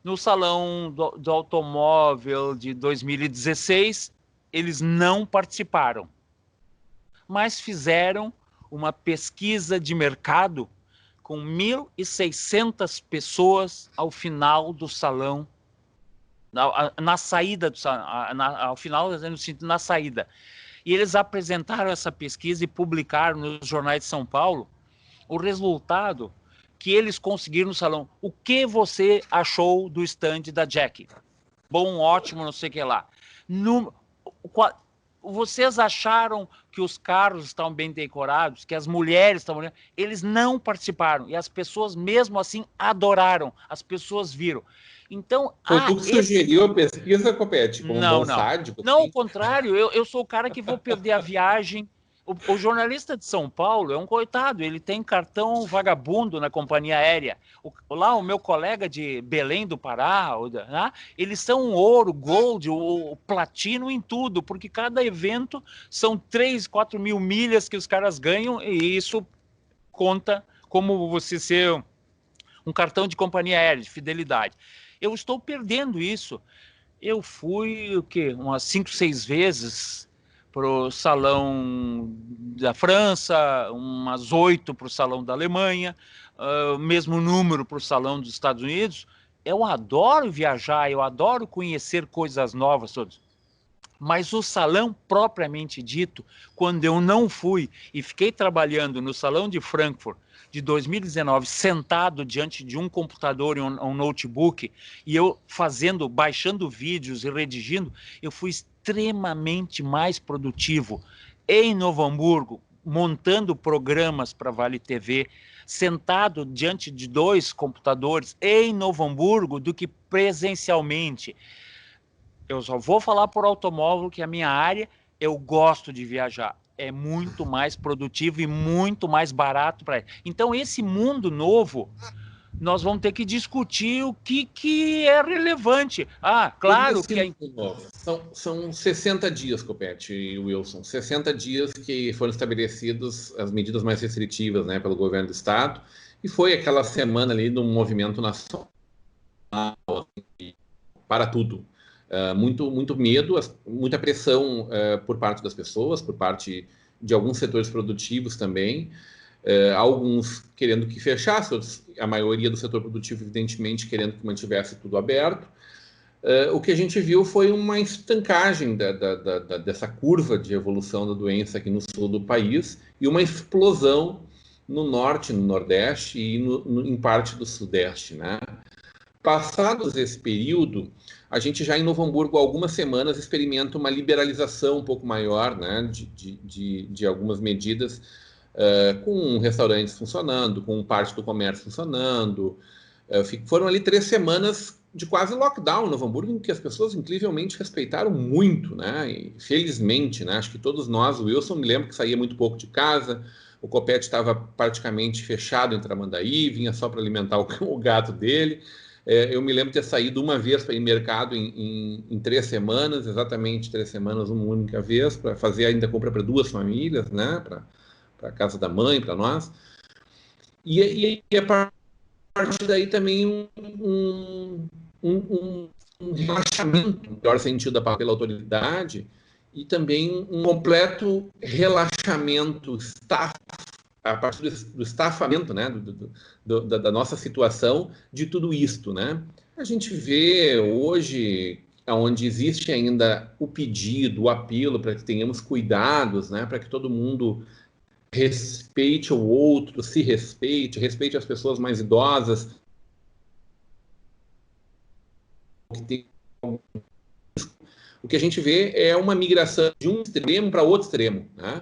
No Salão do Automóvel de 2016, eles não participaram, mas fizeram uma pesquisa de mercado com 1.600 pessoas ao final do salão, na saída do salão, ao final, no sentido, na saída. E eles apresentaram essa pesquisa e publicaram nos jornais de São Paulo o resultado que eles conseguiram no salão. O que você achou do stand da Jack? Bom, ótimo, não sei o que lá. Vocês acharam que os carros estão bem decorados, que as mulheres estão... Eles não participaram. E as pessoas, mesmo assim, adoraram. As pessoas viram. Então... Foi tu que sugeriu a pesquisa, Copete? Não. Não, ao contrário. Eu sou o cara que vou perder a viagem. O jornalista de São Paulo é um coitado, ele tem cartão vagabundo na companhia aérea. O meu colega de Belém do Pará, né, eles são ouro, gold, o platino em tudo, porque cada evento são 3, 4 mil milhas que os caras ganham, e isso conta como você ser um cartão de companhia aérea, de fidelidade. Eu estou perdendo isso. Eu fui, umas 5, 6 vezes para o Salão da França, umas 8 para o Salão da Alemanha, mesmo número para o Salão dos Estados Unidos. Eu adoro viajar, eu adoro conhecer coisas novas todas. Mas o salão propriamente dito, quando eu não fui e fiquei trabalhando no Salão de Frankfurt de 2019, sentado diante de um computador e um notebook, e eu baixando vídeos e redigindo, eu fui extremamente mais produtivo em Novo Hamburgo, montando programas para Vale TV, sentado diante de 2 computadores em Novo Hamburgo, do que presencialmente. Eu só vou falar por automóvel, que é a minha área, eu gosto de viajar. É muito mais produtivo e muito mais barato para ele. Então, esse mundo novo nós vamos ter que discutir o que é relevante. Claro que... São 60 dias, Copete e Wilson, 60 dias que foram estabelecidos as medidas mais restritivas, né, pelo governo do Estado, e foi aquela semana ali do movimento nacional para tudo. Muito medo, muita pressão por parte das pessoas, por parte de alguns setores produtivos também, alguns querendo que fechasse, a maioria do setor produtivo, evidentemente, querendo que mantivesse tudo aberto. O que a gente viu foi uma estancagem dessa curva de evolução da doença aqui no sul do país e uma explosão no norte, no nordeste e em parte do sudeste, né? Passados esse período, a gente já em Novo Hamburgo, há algumas semanas, experimenta uma liberalização um pouco maior, né, de algumas medidas, com restaurantes funcionando, com parte do comércio funcionando. Foram ali 3 semanas de quase lockdown em Novo Hamburgo, em que as pessoas incrivelmente respeitaram muito, né, e felizmente, né, acho que todos nós, o Wilson, me lembro que saía muito pouco de casa, o Copete estava praticamente fechado em Tramandaí, vinha só para alimentar o gato dele. Eu me lembro de ter saído uma vez para ir no mercado em 3 semanas, exatamente 3 semanas, uma única vez, para fazer ainda compra para 2 famílias, né? Para a casa da mãe, para nós. E a partir daí também um relaxamento, no melhor sentido pela autoridade, e também um completo relaxamento, a partir do estafamento, né, da nossa situação, de tudo isto, né? A gente vê hoje, onde existe ainda o pedido, o apelo para que tenhamos cuidados, né, para que todo mundo respeite o outro, se respeite as pessoas mais idosas, o que a gente vê é uma migração de um extremo para outro extremo, né?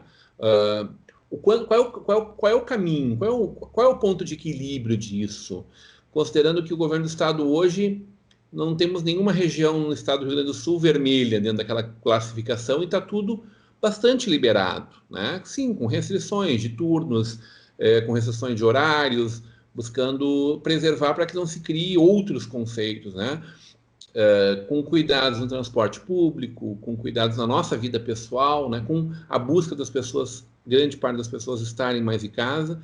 Qual é o caminho? Qual é o ponto de equilíbrio disso? Considerando que o governo do estado hoje não temos nenhuma região no estado do Rio Grande do Sul vermelha dentro daquela classificação e está tudo bastante liberado, né? Sim, com restrições de turnos, com restrições de horários, buscando preservar para que não se crie outros conceitos, né? Com cuidados no transporte público, com cuidados na nossa vida pessoal, né? Com a busca das pessoas, grande parte das pessoas estarem mais em casa,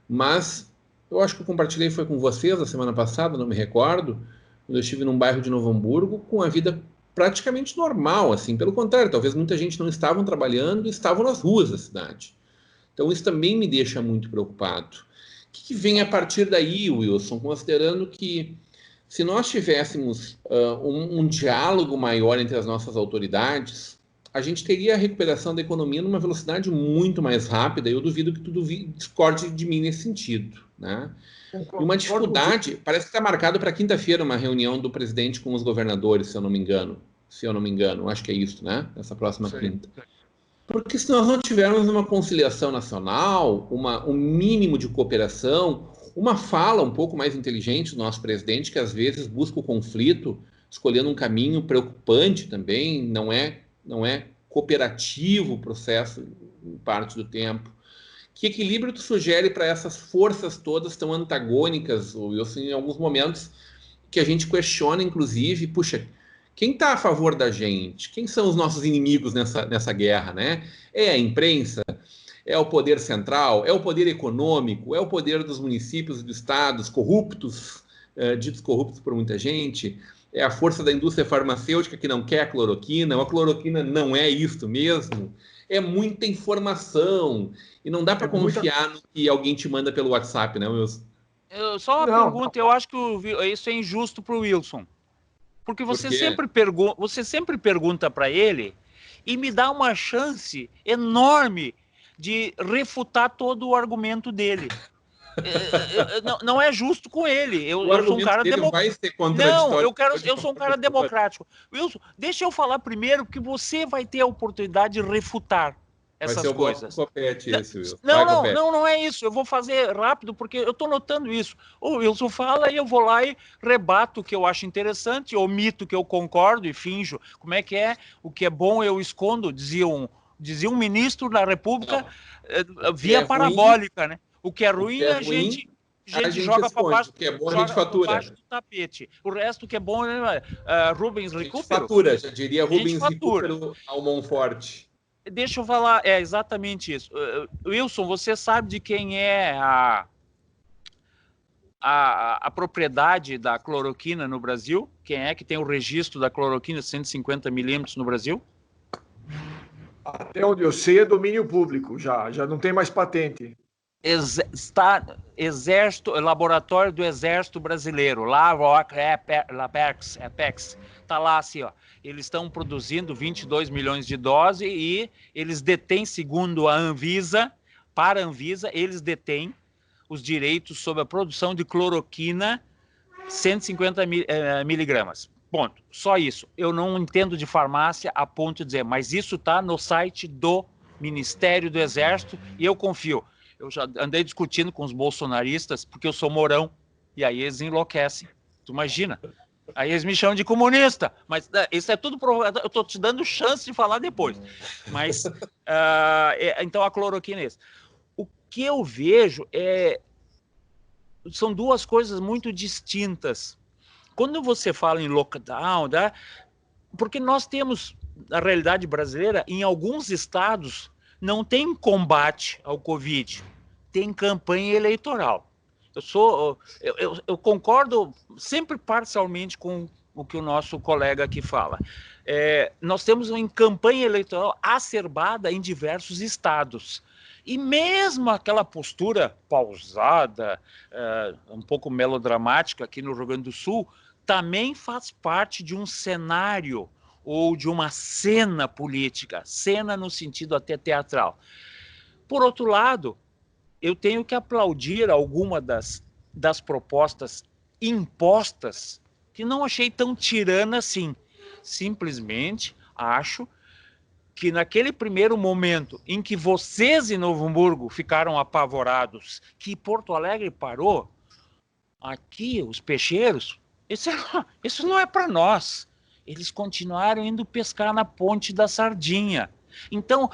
mas eu acho que eu compartilhei foi com vocês a semana passada, não me recordo, quando eu estive num bairro de Novo Hamburgo com a vida praticamente normal, assim, pelo contrário, talvez muita gente não estavam trabalhando e estavam nas ruas da cidade. Então isso também me deixa muito preocupado. O que vem a partir daí, Wilson, considerando que se nós tivéssemos um diálogo maior entre as nossas autoridades, a gente teria a recuperação da economia numa velocidade muito mais rápida, e eu duvido que tudo discorde de mim nesse sentido, né? E uma dificuldade, parece que está marcado para quinta-feira uma reunião do presidente com os governadores, se eu não me engano, acho que é isso, né? Essa próxima quinta. Porque se nós não tivermos uma conciliação nacional, um mínimo de cooperação, uma fala um pouco mais inteligente do nosso presidente, que às vezes busca o conflito, escolhendo um caminho preocupante também, não é cooperativo o processo em parte do tempo. Que equilíbrio tu sugere para essas forças todas tão antagônicas, Wilson, em alguns momentos que a gente questiona, inclusive, puxa, quem está a favor da gente? Quem são os nossos inimigos nessa guerra, né? É a imprensa? É o poder central? É o poder econômico? É o poder dos municípios e dos estados corruptos, ditos corruptos por muita gente? É a força da indústria farmacêutica que não quer a cloroquina? A cloroquina não é isto mesmo? É muita informação e não dá para confiar no que alguém te manda pelo WhatsApp, né, Wilson? Só uma pergunta, eu acho que isso é injusto para o Wilson. Porque você sempre pergunta para ele e me dá uma chance enorme de refutar todo o argumento dele. Não é justo com ele. Eu sou um cara democrático. Não, eu sou um cara democrático. Wilson, deixa eu falar primeiro, porque você vai ter a oportunidade de refutar essas coisas. Não é isso. Eu vou fazer rápido, porque eu estou notando isso. O Wilson fala e eu vou lá e rebato o que eu acho interessante, omito o que eu concordo e finjo. Como é que é? O que é bom eu escondo, dizia um ministro da República via parabólica, né? O que é ruim, a gente gente joga para baixo, que é bom, a gente fatura. Baixo do tapete. O resto que é bom, Rubens Recupero. Fatura, já diria Rubens Recupero ao Monforte. Deixa eu falar, é exatamente isso. Wilson, você sabe de quem é a propriedade da cloroquina no Brasil? Quem é que tem o registro da cloroquina 150 milímetros no Brasil? Até onde eu sei é domínio público, já não tem mais patente. Exército, Laboratório do Exército Brasileiro, lá, Apex, está lá assim, ó. Eles estão produzindo 22 milhões de doses e eles detêm, segundo a Anvisa, para a Anvisa, eles detêm os direitos sobre a produção de cloroquina 150 miligramas. Ponto. Só isso. Eu não entendo de farmácia a ponto de dizer, mas isso está no site do Ministério do Exército e eu confio. Eu já andei discutindo com os bolsonaristas porque eu sou Mourão e aí eles enlouquecem. Tu imagina? Aí eles me chamam de comunista, mas isso é tudo provado. Eu estou te dando chance de falar depois. Mas, então, a cloroquina é isso. O que eu vejo são duas coisas muito distintas. Quando você fala em lockdown, porque nós temos, na realidade brasileira, em alguns estados, não tem combate ao Covid, tem campanha eleitoral. Eu concordo sempre parcialmente com o que o nosso colega aqui fala. Nós temos uma campanha eleitoral acerbada em diversos estados. E mesmo aquela postura pausada, um pouco melodramática aqui no Rio Grande do Sul, também faz parte de um cenário ou de uma cena política, cena no sentido até teatral. Por outro lado, eu tenho que aplaudir alguma das propostas impostas, que não achei tão tirana assim. Simplesmente acho que naquele primeiro momento em que vocês em Novo Hamburgo ficaram apavorados, que Porto Alegre parou, aqui os peixeiros, isso não é para nós. Eles continuaram indo pescar na Ponte da Sardinha. Então,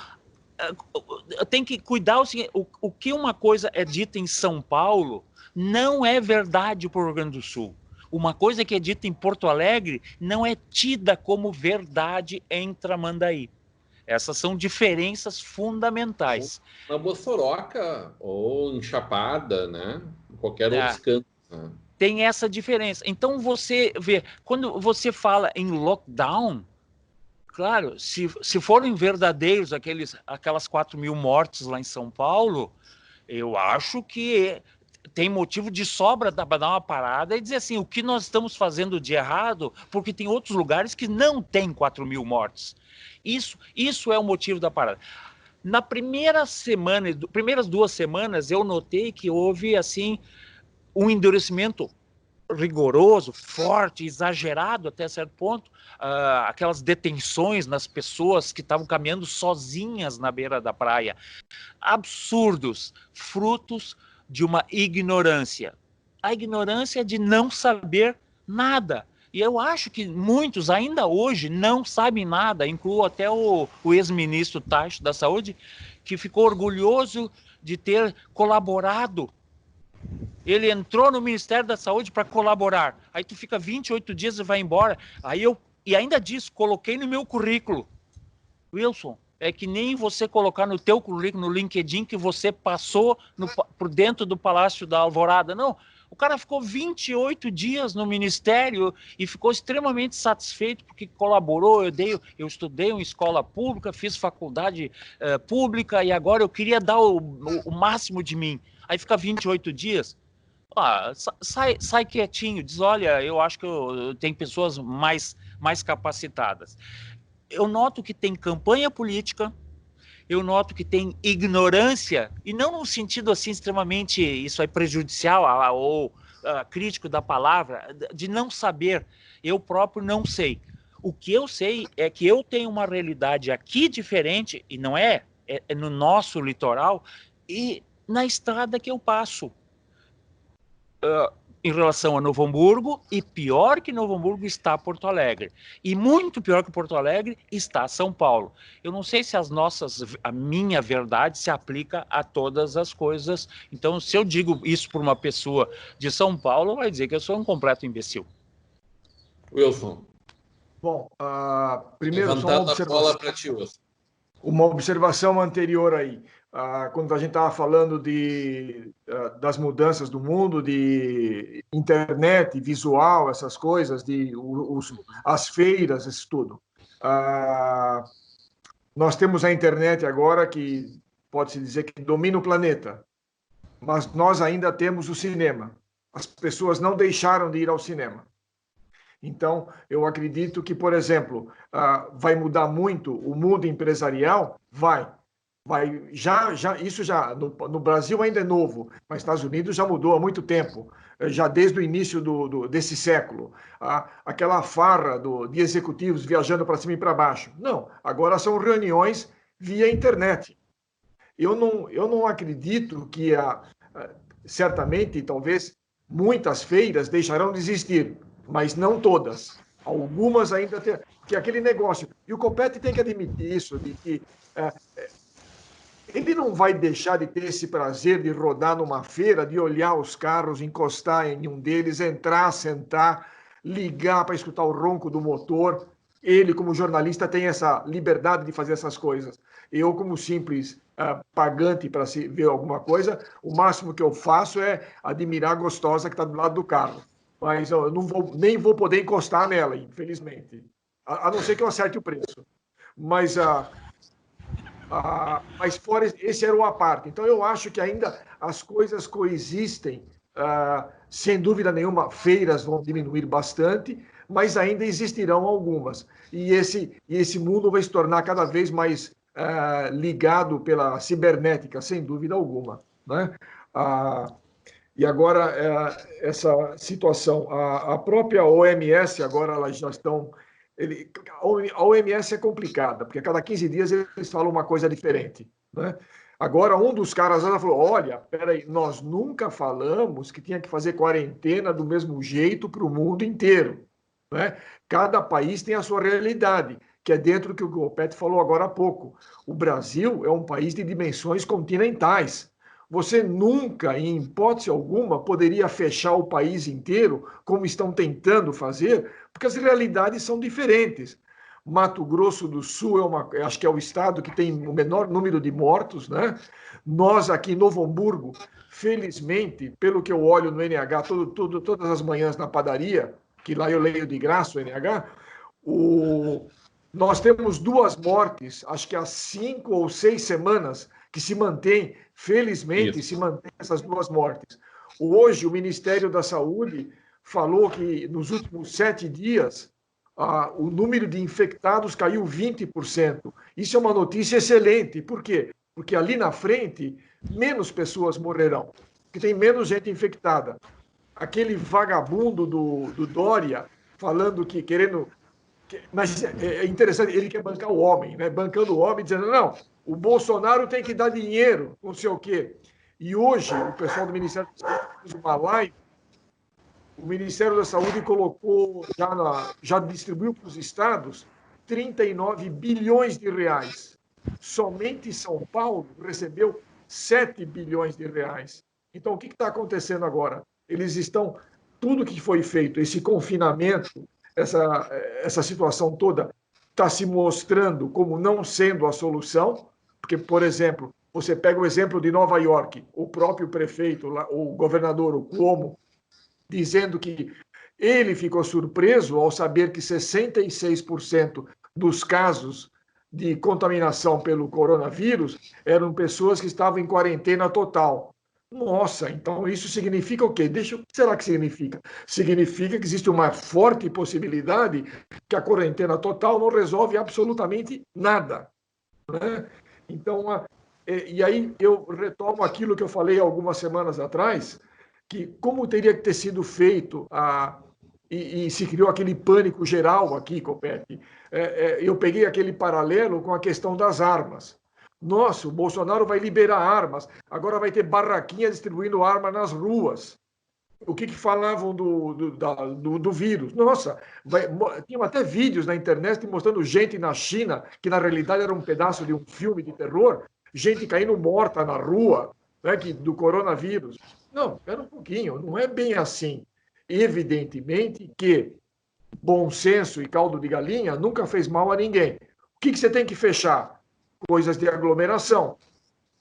tem que cuidar o seguinte, o que uma coisa é dita em São Paulo não é verdade para o Rio Grande do Sul. Uma coisa que é dita em Porto Alegre não é tida como verdade em Tramandaí. Essas são diferenças fundamentais. Na Bossoroca ou em Chapada, né? Em qualquer outro canto. Né? Tem essa diferença. Então você vê, quando você fala em lockdown, claro, se forem verdadeiros aquelas 4.000 mortes lá em São Paulo, eu acho que tem motivo de sobra para dar uma parada e dizer assim, o que nós estamos fazendo de errado, porque tem outros lugares que não tem 4.000 mortes. Isso é o motivo da parada. Na primeiras 2 semanas, eu notei que houve, assim, um endurecimento rigoroso, forte, exagerado até certo ponto, aquelas detenções nas pessoas que estavam caminhando sozinhas na beira da praia. Absurdos, frutos de uma ignorância. A ignorância de não saber nada. E eu acho que muitos ainda hoje não sabem nada, incluo até o ex-ministro Tacho da Saúde, que ficou orgulhoso de ter colaborado. Ele entrou no Ministério da Saúde para colaborar. Aí tu fica 28 dias e vai embora. E ainda disso, coloquei no meu currículo. Wilson, é que nem você colocar no teu currículo, no LinkedIn, que você passou por dentro do Palácio da Alvorada. Não, o cara ficou 28 dias no Ministério e ficou extremamente satisfeito porque colaborou. Eu estudei em escola pública, fiz faculdade pública e agora eu queria dar o máximo de mim. Aí fica 28 dias. Sai quietinho, diz, olha, eu acho que tem pessoas mais capacitadas. Eu noto que tem campanha política, eu noto que tem ignorância, e não no sentido assim extremamente, isso é prejudicial ou crítico da palavra, de não saber. Eu próprio não sei. O que eu sei é que eu tenho uma realidade aqui diferente, e não é no nosso litoral, e na estrada que eu passo. em relação a Novo Hamburgo, e pior que Novo Hamburgo está Porto Alegre. E muito pior que Porto Alegre está São Paulo. Eu não sei se a minha verdade se aplica a todas as coisas. Então, se eu digo isso por uma pessoa de São Paulo, vai dizer que eu sou um completo imbecil. Wilson. Bom, primeiro Levantando a bola para ti, Wilson. Uma observação anterior aí. Quando a gente estava falando das mudanças do mundo, de internet, visual, essas coisas, as feiras, isso tudo. Nós temos a internet agora que pode-se dizer que domina o planeta, mas nós ainda temos o cinema. As pessoas não deixaram de ir ao cinema. Então, eu acredito que, por exemplo, vai mudar muito o mundo empresarial? Vai. Isso já no Brasil ainda é novo, mas nos Estados Unidos já mudou há muito tempo, já desde o início desse século. Aquela farra de executivos viajando para cima e para baixo. Não, agora são reuniões via internet. Eu não acredito que, certamente, talvez, muitas feiras deixarão de existir, mas não todas. Algumas ainda tem, que é aquele negócio. E o Copete tem que admitir isso, de que ele não vai deixar de ter esse prazer de rodar numa feira, de olhar os carros, encostar em um deles, entrar, sentar, ligar para escutar o ronco do motor. Ele, como jornalista, tem essa liberdade de fazer essas coisas. Eu, como simples pagante para se ver alguma coisa, o máximo que eu faço é admirar a gostosa que está do lado do carro. Mas eu nem vou poder encostar nela, infelizmente. A não ser que eu acerte o preço. Mas fora, esse era o à parte. Então, eu acho que ainda as coisas coexistem. Sem dúvida nenhuma, feiras vão diminuir bastante, mas ainda existirão algumas. E esse mundo vai se tornar cada vez mais ligado pela cibernética, sem dúvida alguma, né? E agora, essa situação, a própria OMS, agora elas já estão... A OMS é complicada, porque a cada 15 dias eles falam uma coisa diferente, né? Agora, um dos caras falou, olha, peraí, nós nunca falamos que tinha que fazer quarentena do mesmo jeito para o mundo inteiro, né? Cada país tem a sua realidade, que é dentro do que o Copete falou agora há pouco. O Brasil é um país de dimensões continentais. Você nunca, em hipótese alguma, poderia fechar o país inteiro, como estão tentando fazer, porque as realidades são diferentes. Mato Grosso do Sul acho que é o estado que tem o menor número de mortos, né? Nós aqui em Novo Hamburgo, felizmente, pelo que eu olho no NH todas as manhãs na padaria, que lá eu leio de graça o NH, nós temos 2 mortes, acho que há 5 ou 6 semanas, que se mantém, felizmente, se mantém essas 2 mortes. Hoje, o Ministério da Saúde falou que nos últimos 7 dias, o número de infectados caiu 20%. Isso é uma notícia excelente. Por quê? Porque ali na frente, menos pessoas morrerão, porque tem menos gente infectada. Aquele vagabundo do Dória falando que querendo... Mas é interessante, ele quer bancar o homem, né? Bancando o homem, dizendo, não, o Bolsonaro tem que dar dinheiro, não sei o quê. E hoje, o pessoal do Ministério da Saúde fez uma live, o Ministério da Saúde colocou, já distribuiu para os estados 39 bilhões de reais. Somente São Paulo recebeu 7 bilhões de reais. Então, o que está acontecendo agora? Tudo que foi feito, esse confinamento, essa situação toda está se mostrando como não sendo a solução, porque, por exemplo, você pega o exemplo de Nova York, o próprio prefeito, o governador, o Cuomo, dizendo que ele ficou surpreso ao saber que 66% dos casos de contaminação pelo coronavírus eram pessoas que estavam em quarentena total. Nossa, então isso significa o quê? O que será que significa? Significa que existe uma forte possibilidade que a quarentena total não resolve absolutamente nada, né? Então, e aí eu retomo aquilo que eu falei algumas semanas atrás, que como teria que ter sido feito e se criou aquele pânico geral aqui, Copete. Eu peguei aquele paralelo com a questão das armas. Nossa, o Bolsonaro vai liberar armas, agora vai ter barraquinha distribuindo arma nas ruas. O que falavam do vírus? Nossa, tinham até vídeos na internet mostrando gente na China, que na realidade era um pedaço de um filme de terror, gente caindo morta na rua, né, do coronavírus. Não, espera um pouquinho, não é bem assim. Evidentemente que bom senso e caldo de galinha nunca fez mal a ninguém. O que você tem que fechar? Coisas de aglomeração.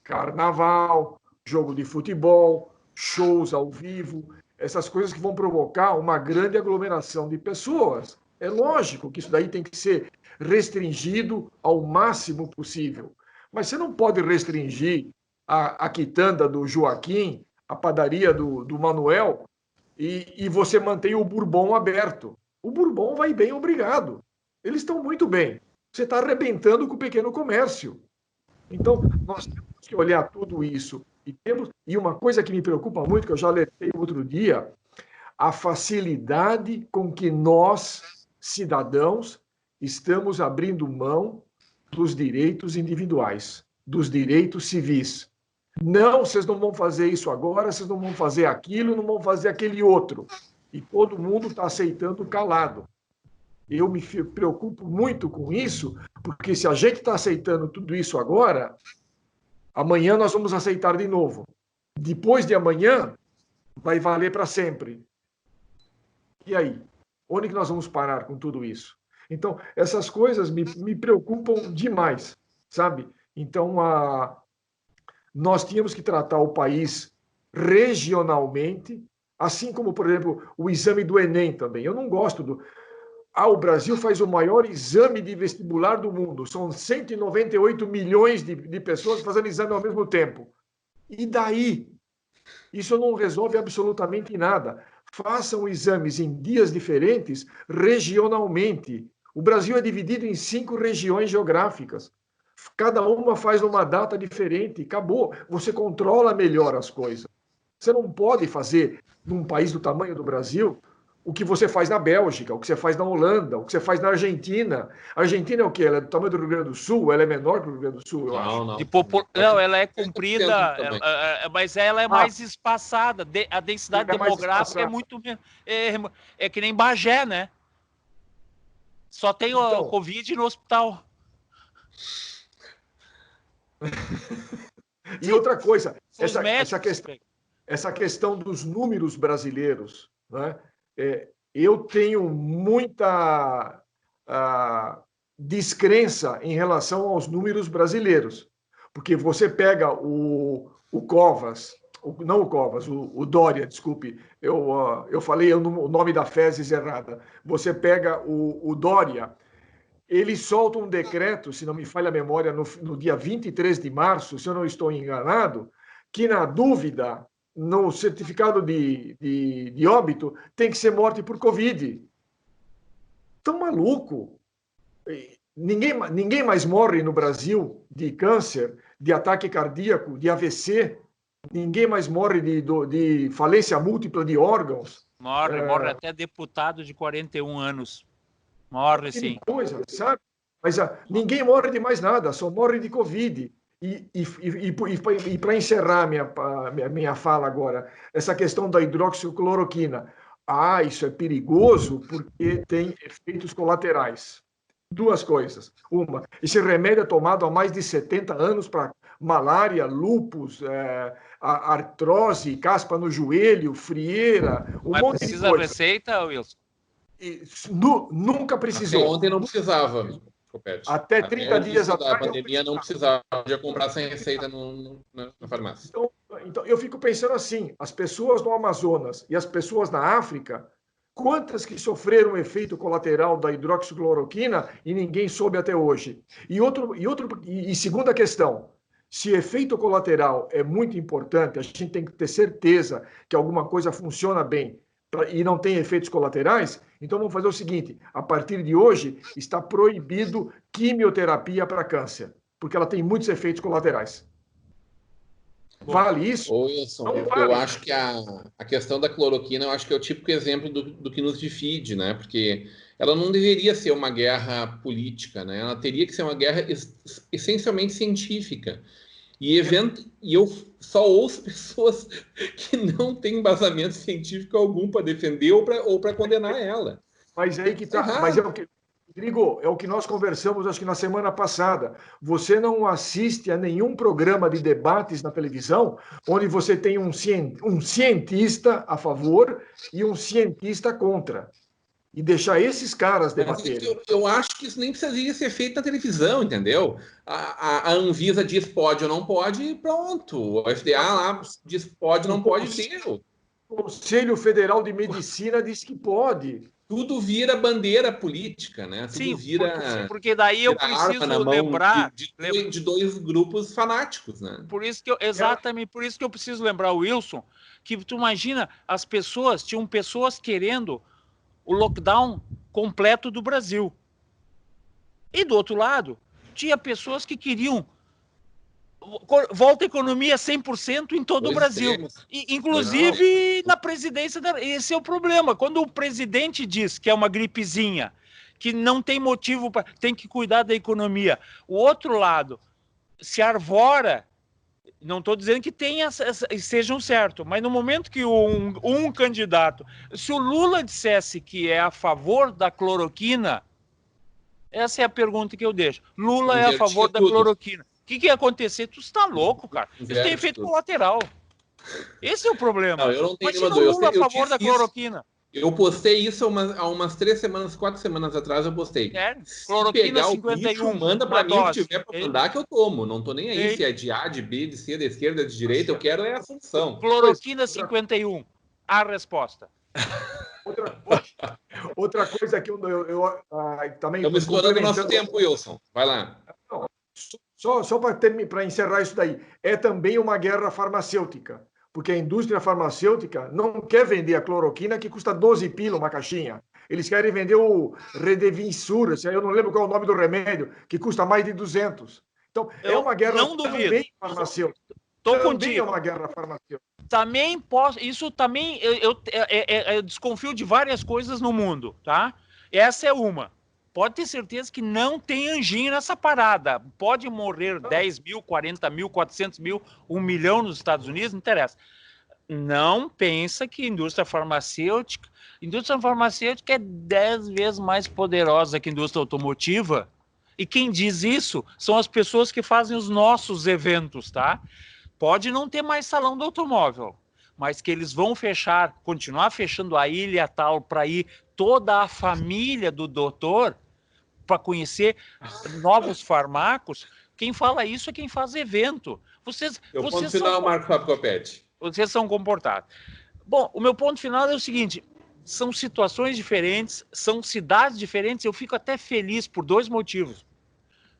Carnaval, jogo de futebol, shows ao vivo, essas coisas que vão provocar uma grande aglomeração de pessoas. É lógico que isso daí tem que ser restringido ao máximo possível. Mas você não pode restringir a quitanda do Joaquim, a padaria do Manuel, e você mantém o Bourbon aberto. O Bourbon vai bem, obrigado. Eles estão muito bem. Você está arrebentando com o pequeno comércio. Então, nós temos que olhar tudo isso. E uma coisa que me preocupa muito, que eu já alertei outro dia, a facilidade com que nós, cidadãos, estamos abrindo mão dos direitos individuais, dos direitos civis. Não, vocês não vão fazer isso agora, vocês não vão fazer aquilo, não vão fazer aquele outro. E todo mundo está aceitando calado. Eu me preocupo muito com isso, porque se a gente está aceitando tudo isso agora, amanhã nós vamos aceitar de novo. Depois de amanhã, vai valer para sempre. E aí? Onde que nós vamos parar com tudo isso? Então, essas coisas me preocupam demais, sabe? Então, nós tínhamos que tratar o país regionalmente, assim como, por exemplo, o exame do Enem também. Eu não gosto do... o Brasil faz o maior exame de vestibular do mundo. São 198 milhões de pessoas fazendo exame ao mesmo tempo. E daí? Isso não resolve absolutamente nada. Façam exames em dias diferentes, regionalmente. O Brasil é dividido em 5 regiões geográficas. Cada uma faz uma data diferente. Acabou. Você controla melhor as coisas. Você não pode fazer, num país do tamanho do Brasil, o que você faz na Bélgica, o que você faz na Holanda, o que você faz na Argentina. A Argentina é o quê? Ela é do tamanho do Rio Grande do Sul? Ela é menor que o Rio Grande do Sul, eu acho. Não, ela é comprida, mas ela é mais espaçada. A densidade demográfica é muito... É que nem Bagé, né? Só tem o Covid no hospital. E outra coisa, essa questão dos números brasileiros, né? Eu tenho muita descrença em relação aos números brasileiros, porque você pega o Covas, não o Covas, o Dória, desculpe, eu falei o nome da fezes errada. Você pega o Dória, ele solta um decreto, se não me falha a memória, no dia 23 de março, se eu não estou enganado, que na dúvida, no certificado de óbito, tem que ser morte por Covid. Tão maluco. Ninguém mais morre no Brasil de câncer, de ataque cardíaco, de AVC. Ninguém mais morre de falência múltipla de órgãos. Morre até deputado de 41 anos. Morre, sim. Coisa, sabe? Mas ninguém morre de mais nada, só morre de Covid. E para encerrar minha fala agora, essa questão da hidroxicloroquina. Isso é perigoso porque tem efeitos colaterais. 2 coisas. Uma, esse remédio é tomado há mais de 70 anos para malária, lúpus, artrose, caspa no joelho, frieira, Mas monte precisa de coisa. Receita, Wilson? Nunca precisou. Até ontem não precisava. Até 30 dias atrás. A pandemia não precisava de comprar sem receita na farmácia. Então, eu fico pensando assim: as pessoas no Amazonas e as pessoas na África, quantas que sofreram efeito colateral da hidroxicloroquina e ninguém soube até hoje? E segunda questão: se efeito colateral é muito importante, a gente tem que ter certeza que alguma coisa funciona bem e não tem efeitos colaterais, então vamos fazer o seguinte: a partir de hoje está proibido quimioterapia para câncer, porque ela tem muitos efeitos colaterais. Vale isso? Wilson, eu acho que a questão da cloroquina, eu acho que é o típico exemplo do que nos divide, né? Porque ela não deveria ser uma guerra política, né? Ela teria que ser uma guerra essencialmente científica. E E eu só ouço pessoas que não têm embasamento científico algum para defender ou para condenar ela. Mas aí que tá. Mas é o que, Rodrigo, é o que nós conversamos, acho que na semana passada. Você não assiste a nenhum programa de debates na televisão onde você tem um cientista a favor e um cientista contra. E deixar esses caras debaterem. Eu acho que isso nem precisaria ser feito na televisão, entendeu? A Anvisa diz pode ou não pode e pronto. O FDA lá diz pode ou não pode ter. O Conselho Federal de Medicina diz que pode. Tudo vira bandeira política, né? Tudo Sim, vira, porque daí eu preciso lembrar de dois grupos fanáticos, né? Por isso que exatamente por isso que eu preciso lembrar o Wilson, que tu imagina, tinham pessoas querendo o lockdown completo do Brasil. E do outro lado, tinha pessoas que queriam volta à economia 100% em todo o Brasil. E, inclusive na presidência. Esse é o problema. Quando o presidente diz que é uma gripezinha, que não tem motivo para... tem que cuidar da economia. O outro lado se arvora. Não estou dizendo que sejam certo, mas no momento que um candidato... Se o Lula dissesse que é a favor da cloroquina, essa é a pergunta que eu deixo. Lula é a favor da cloroquina. O que ia acontecer? Tu está louco, cara. Isso tem efeito colateral. Esse é o problema. Não, eu não tenho Imagina o Lula a favor da cloroquina. Eu postei isso há umas 3 semanas, 4 semanas atrás eu postei. Cloroquina pegar 51. O bicho, manda pra mim o que tiver pra mandar que eu tomo. Não tô nem aí se é de A, de B, de C, de esquerda, de direita. Eu quero a função. Cloroquina 51. A resposta. Outra coisa que eu também... Estamos explorando o nosso tempo, Wilson. Vai lá. Só para encerrar isso daí. É também uma guerra farmacêutica. Porque a indústria farmacêutica não quer vender a cloroquina que custa 12 pila uma caixinha. Eles querem vender o Redevinsur, eu não lembro qual é o nome do remédio, que custa mais de 200. Então, é uma guerra também farmacêutica. Estou também contigo. É uma guerra farmacêutica. Também posso... Isso também... Eu desconfio de várias coisas no mundo, tá? Essa é uma. Pode ter certeza que não tem anjinho nessa parada. Pode morrer 10 mil, 40 mil, 400 mil, 1 milhão nos Estados Unidos, não interessa. Não pensa que indústria farmacêutica é 10 vezes mais poderosa que a indústria automotiva. E quem diz isso são as pessoas que fazem os nossos eventos, tá? Pode não ter mais salão do automóvel, mas que eles vão continuar fechando a ilha tal, para ir toda a família do doutor para conhecer novos farmacos. Quem fala isso é quem faz evento. Vocês final, Marco Fábio Coppetti. Vocês são comportados. Bom, o meu ponto final é o seguinte: são situações diferentes, são cidades diferentes. Eu fico até feliz por 2 motivos.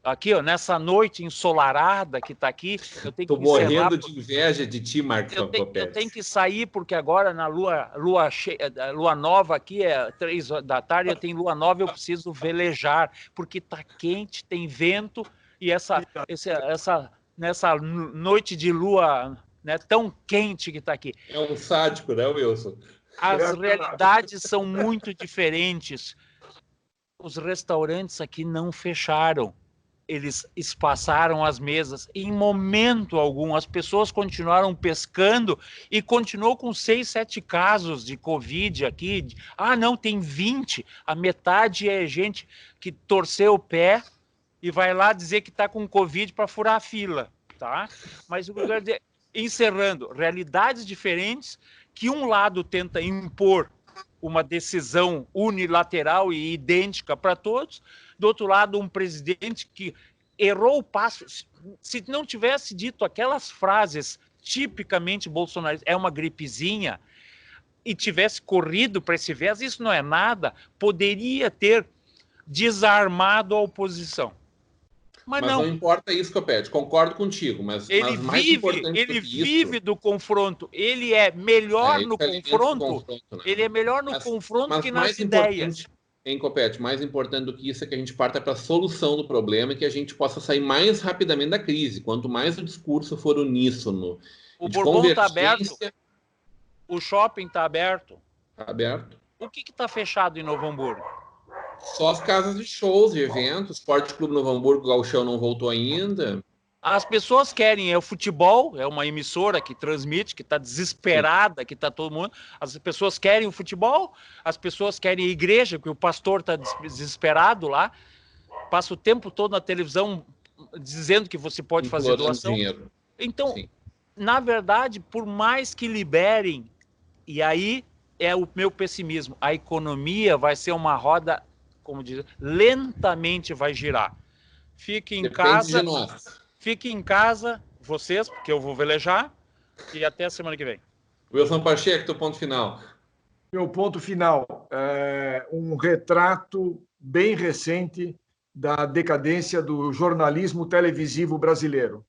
Aqui, ó, nessa noite ensolarada que está aqui, eu tenho que morrendo de inveja de ti, Marco Fábio Coppetti. Eu tenho que sair porque agora na lua nova aqui é 3 horas da tarde, eu tenho lua nova, eu preciso velejar porque está quente, tem vento e nessa noite de lua, né, tão quente que está aqui. É um sádico, né, Wilson? As realidades são muito diferentes. Os restaurantes aqui não fecharam. Eles espaçaram as mesas. Em momento algum, as pessoas continuaram pescando e continuou com 6, 7 casos de Covid aqui. Não, tem 20. A metade é gente que torceu o pé e vai lá dizer que está com Covid para furar a fila, tá? Mas, encerrando, realidades diferentes que um lado tenta impor uma decisão unilateral e idêntica para todos, do outro lado um presidente que errou o passo. Se não tivesse dito aquelas frases tipicamente bolsonaristas, é uma gripezinha, e tivesse corrido para esse viés, isso não é nada, poderia ter desarmado a oposição. Mas não importa isso, Coppetti, concordo contigo, mas ele vive do confronto, ele é melhor no confronto, né? Ele é melhor no confronto que nas ideias. Coppetti, mais importante do que isso é que a gente parta para a solução do problema e que a gente possa sair mais rapidamente da crise. Quanto mais o discurso for uníssono, o Bourbon está aberto, o shopping está aberto. Está aberto. O que está fechado em Novo Hamburgo? Só as casas de shows, de eventos. Esporte Clube Novo Hamburgo, o Gauchão não voltou ainda. As pessoas querem o futebol, é uma emissora que transmite, que está desesperada, que está todo mundo. As pessoas querem o futebol, as pessoas querem a igreja, que o pastor está desesperado lá, passa o tempo todo na televisão dizendo que você pode fazer doação. Dinheiro. Então, Sim. na verdade, por mais que liberem, e aí é o meu pessimismo, a economia vai ser uma roda, como diz, lentamente vai girar. Fique em casa. Fiquem em casa, vocês, porque eu vou velejar, e até a semana que vem. Wilson Pacheco, teu ponto final. Meu ponto final é um retrato bem recente da decadência do jornalismo televisivo brasileiro.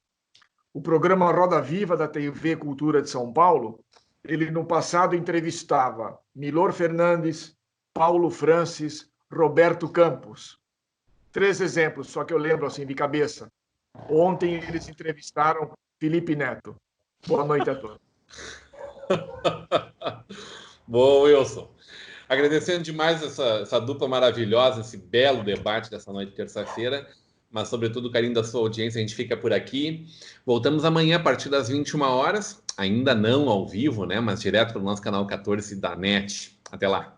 O programa Roda Viva da TV Cultura de São Paulo, ele no passado entrevistava Milor Fernandes, Paulo Francis, Roberto Campos. 3 exemplos, só que eu lembro assim de cabeça. Ontem eles entrevistaram Felipe Neto. Boa noite a todos. Bom, Wilson. Agradecendo demais essa dupla maravilhosa, esse belo debate dessa noite de terça-feira, mas sobretudo o carinho da sua audiência, a gente fica por aqui. Voltamos amanhã a partir das 21 horas, ainda não ao vivo, né, mas direto pelo nosso canal 14 da NET. Até lá.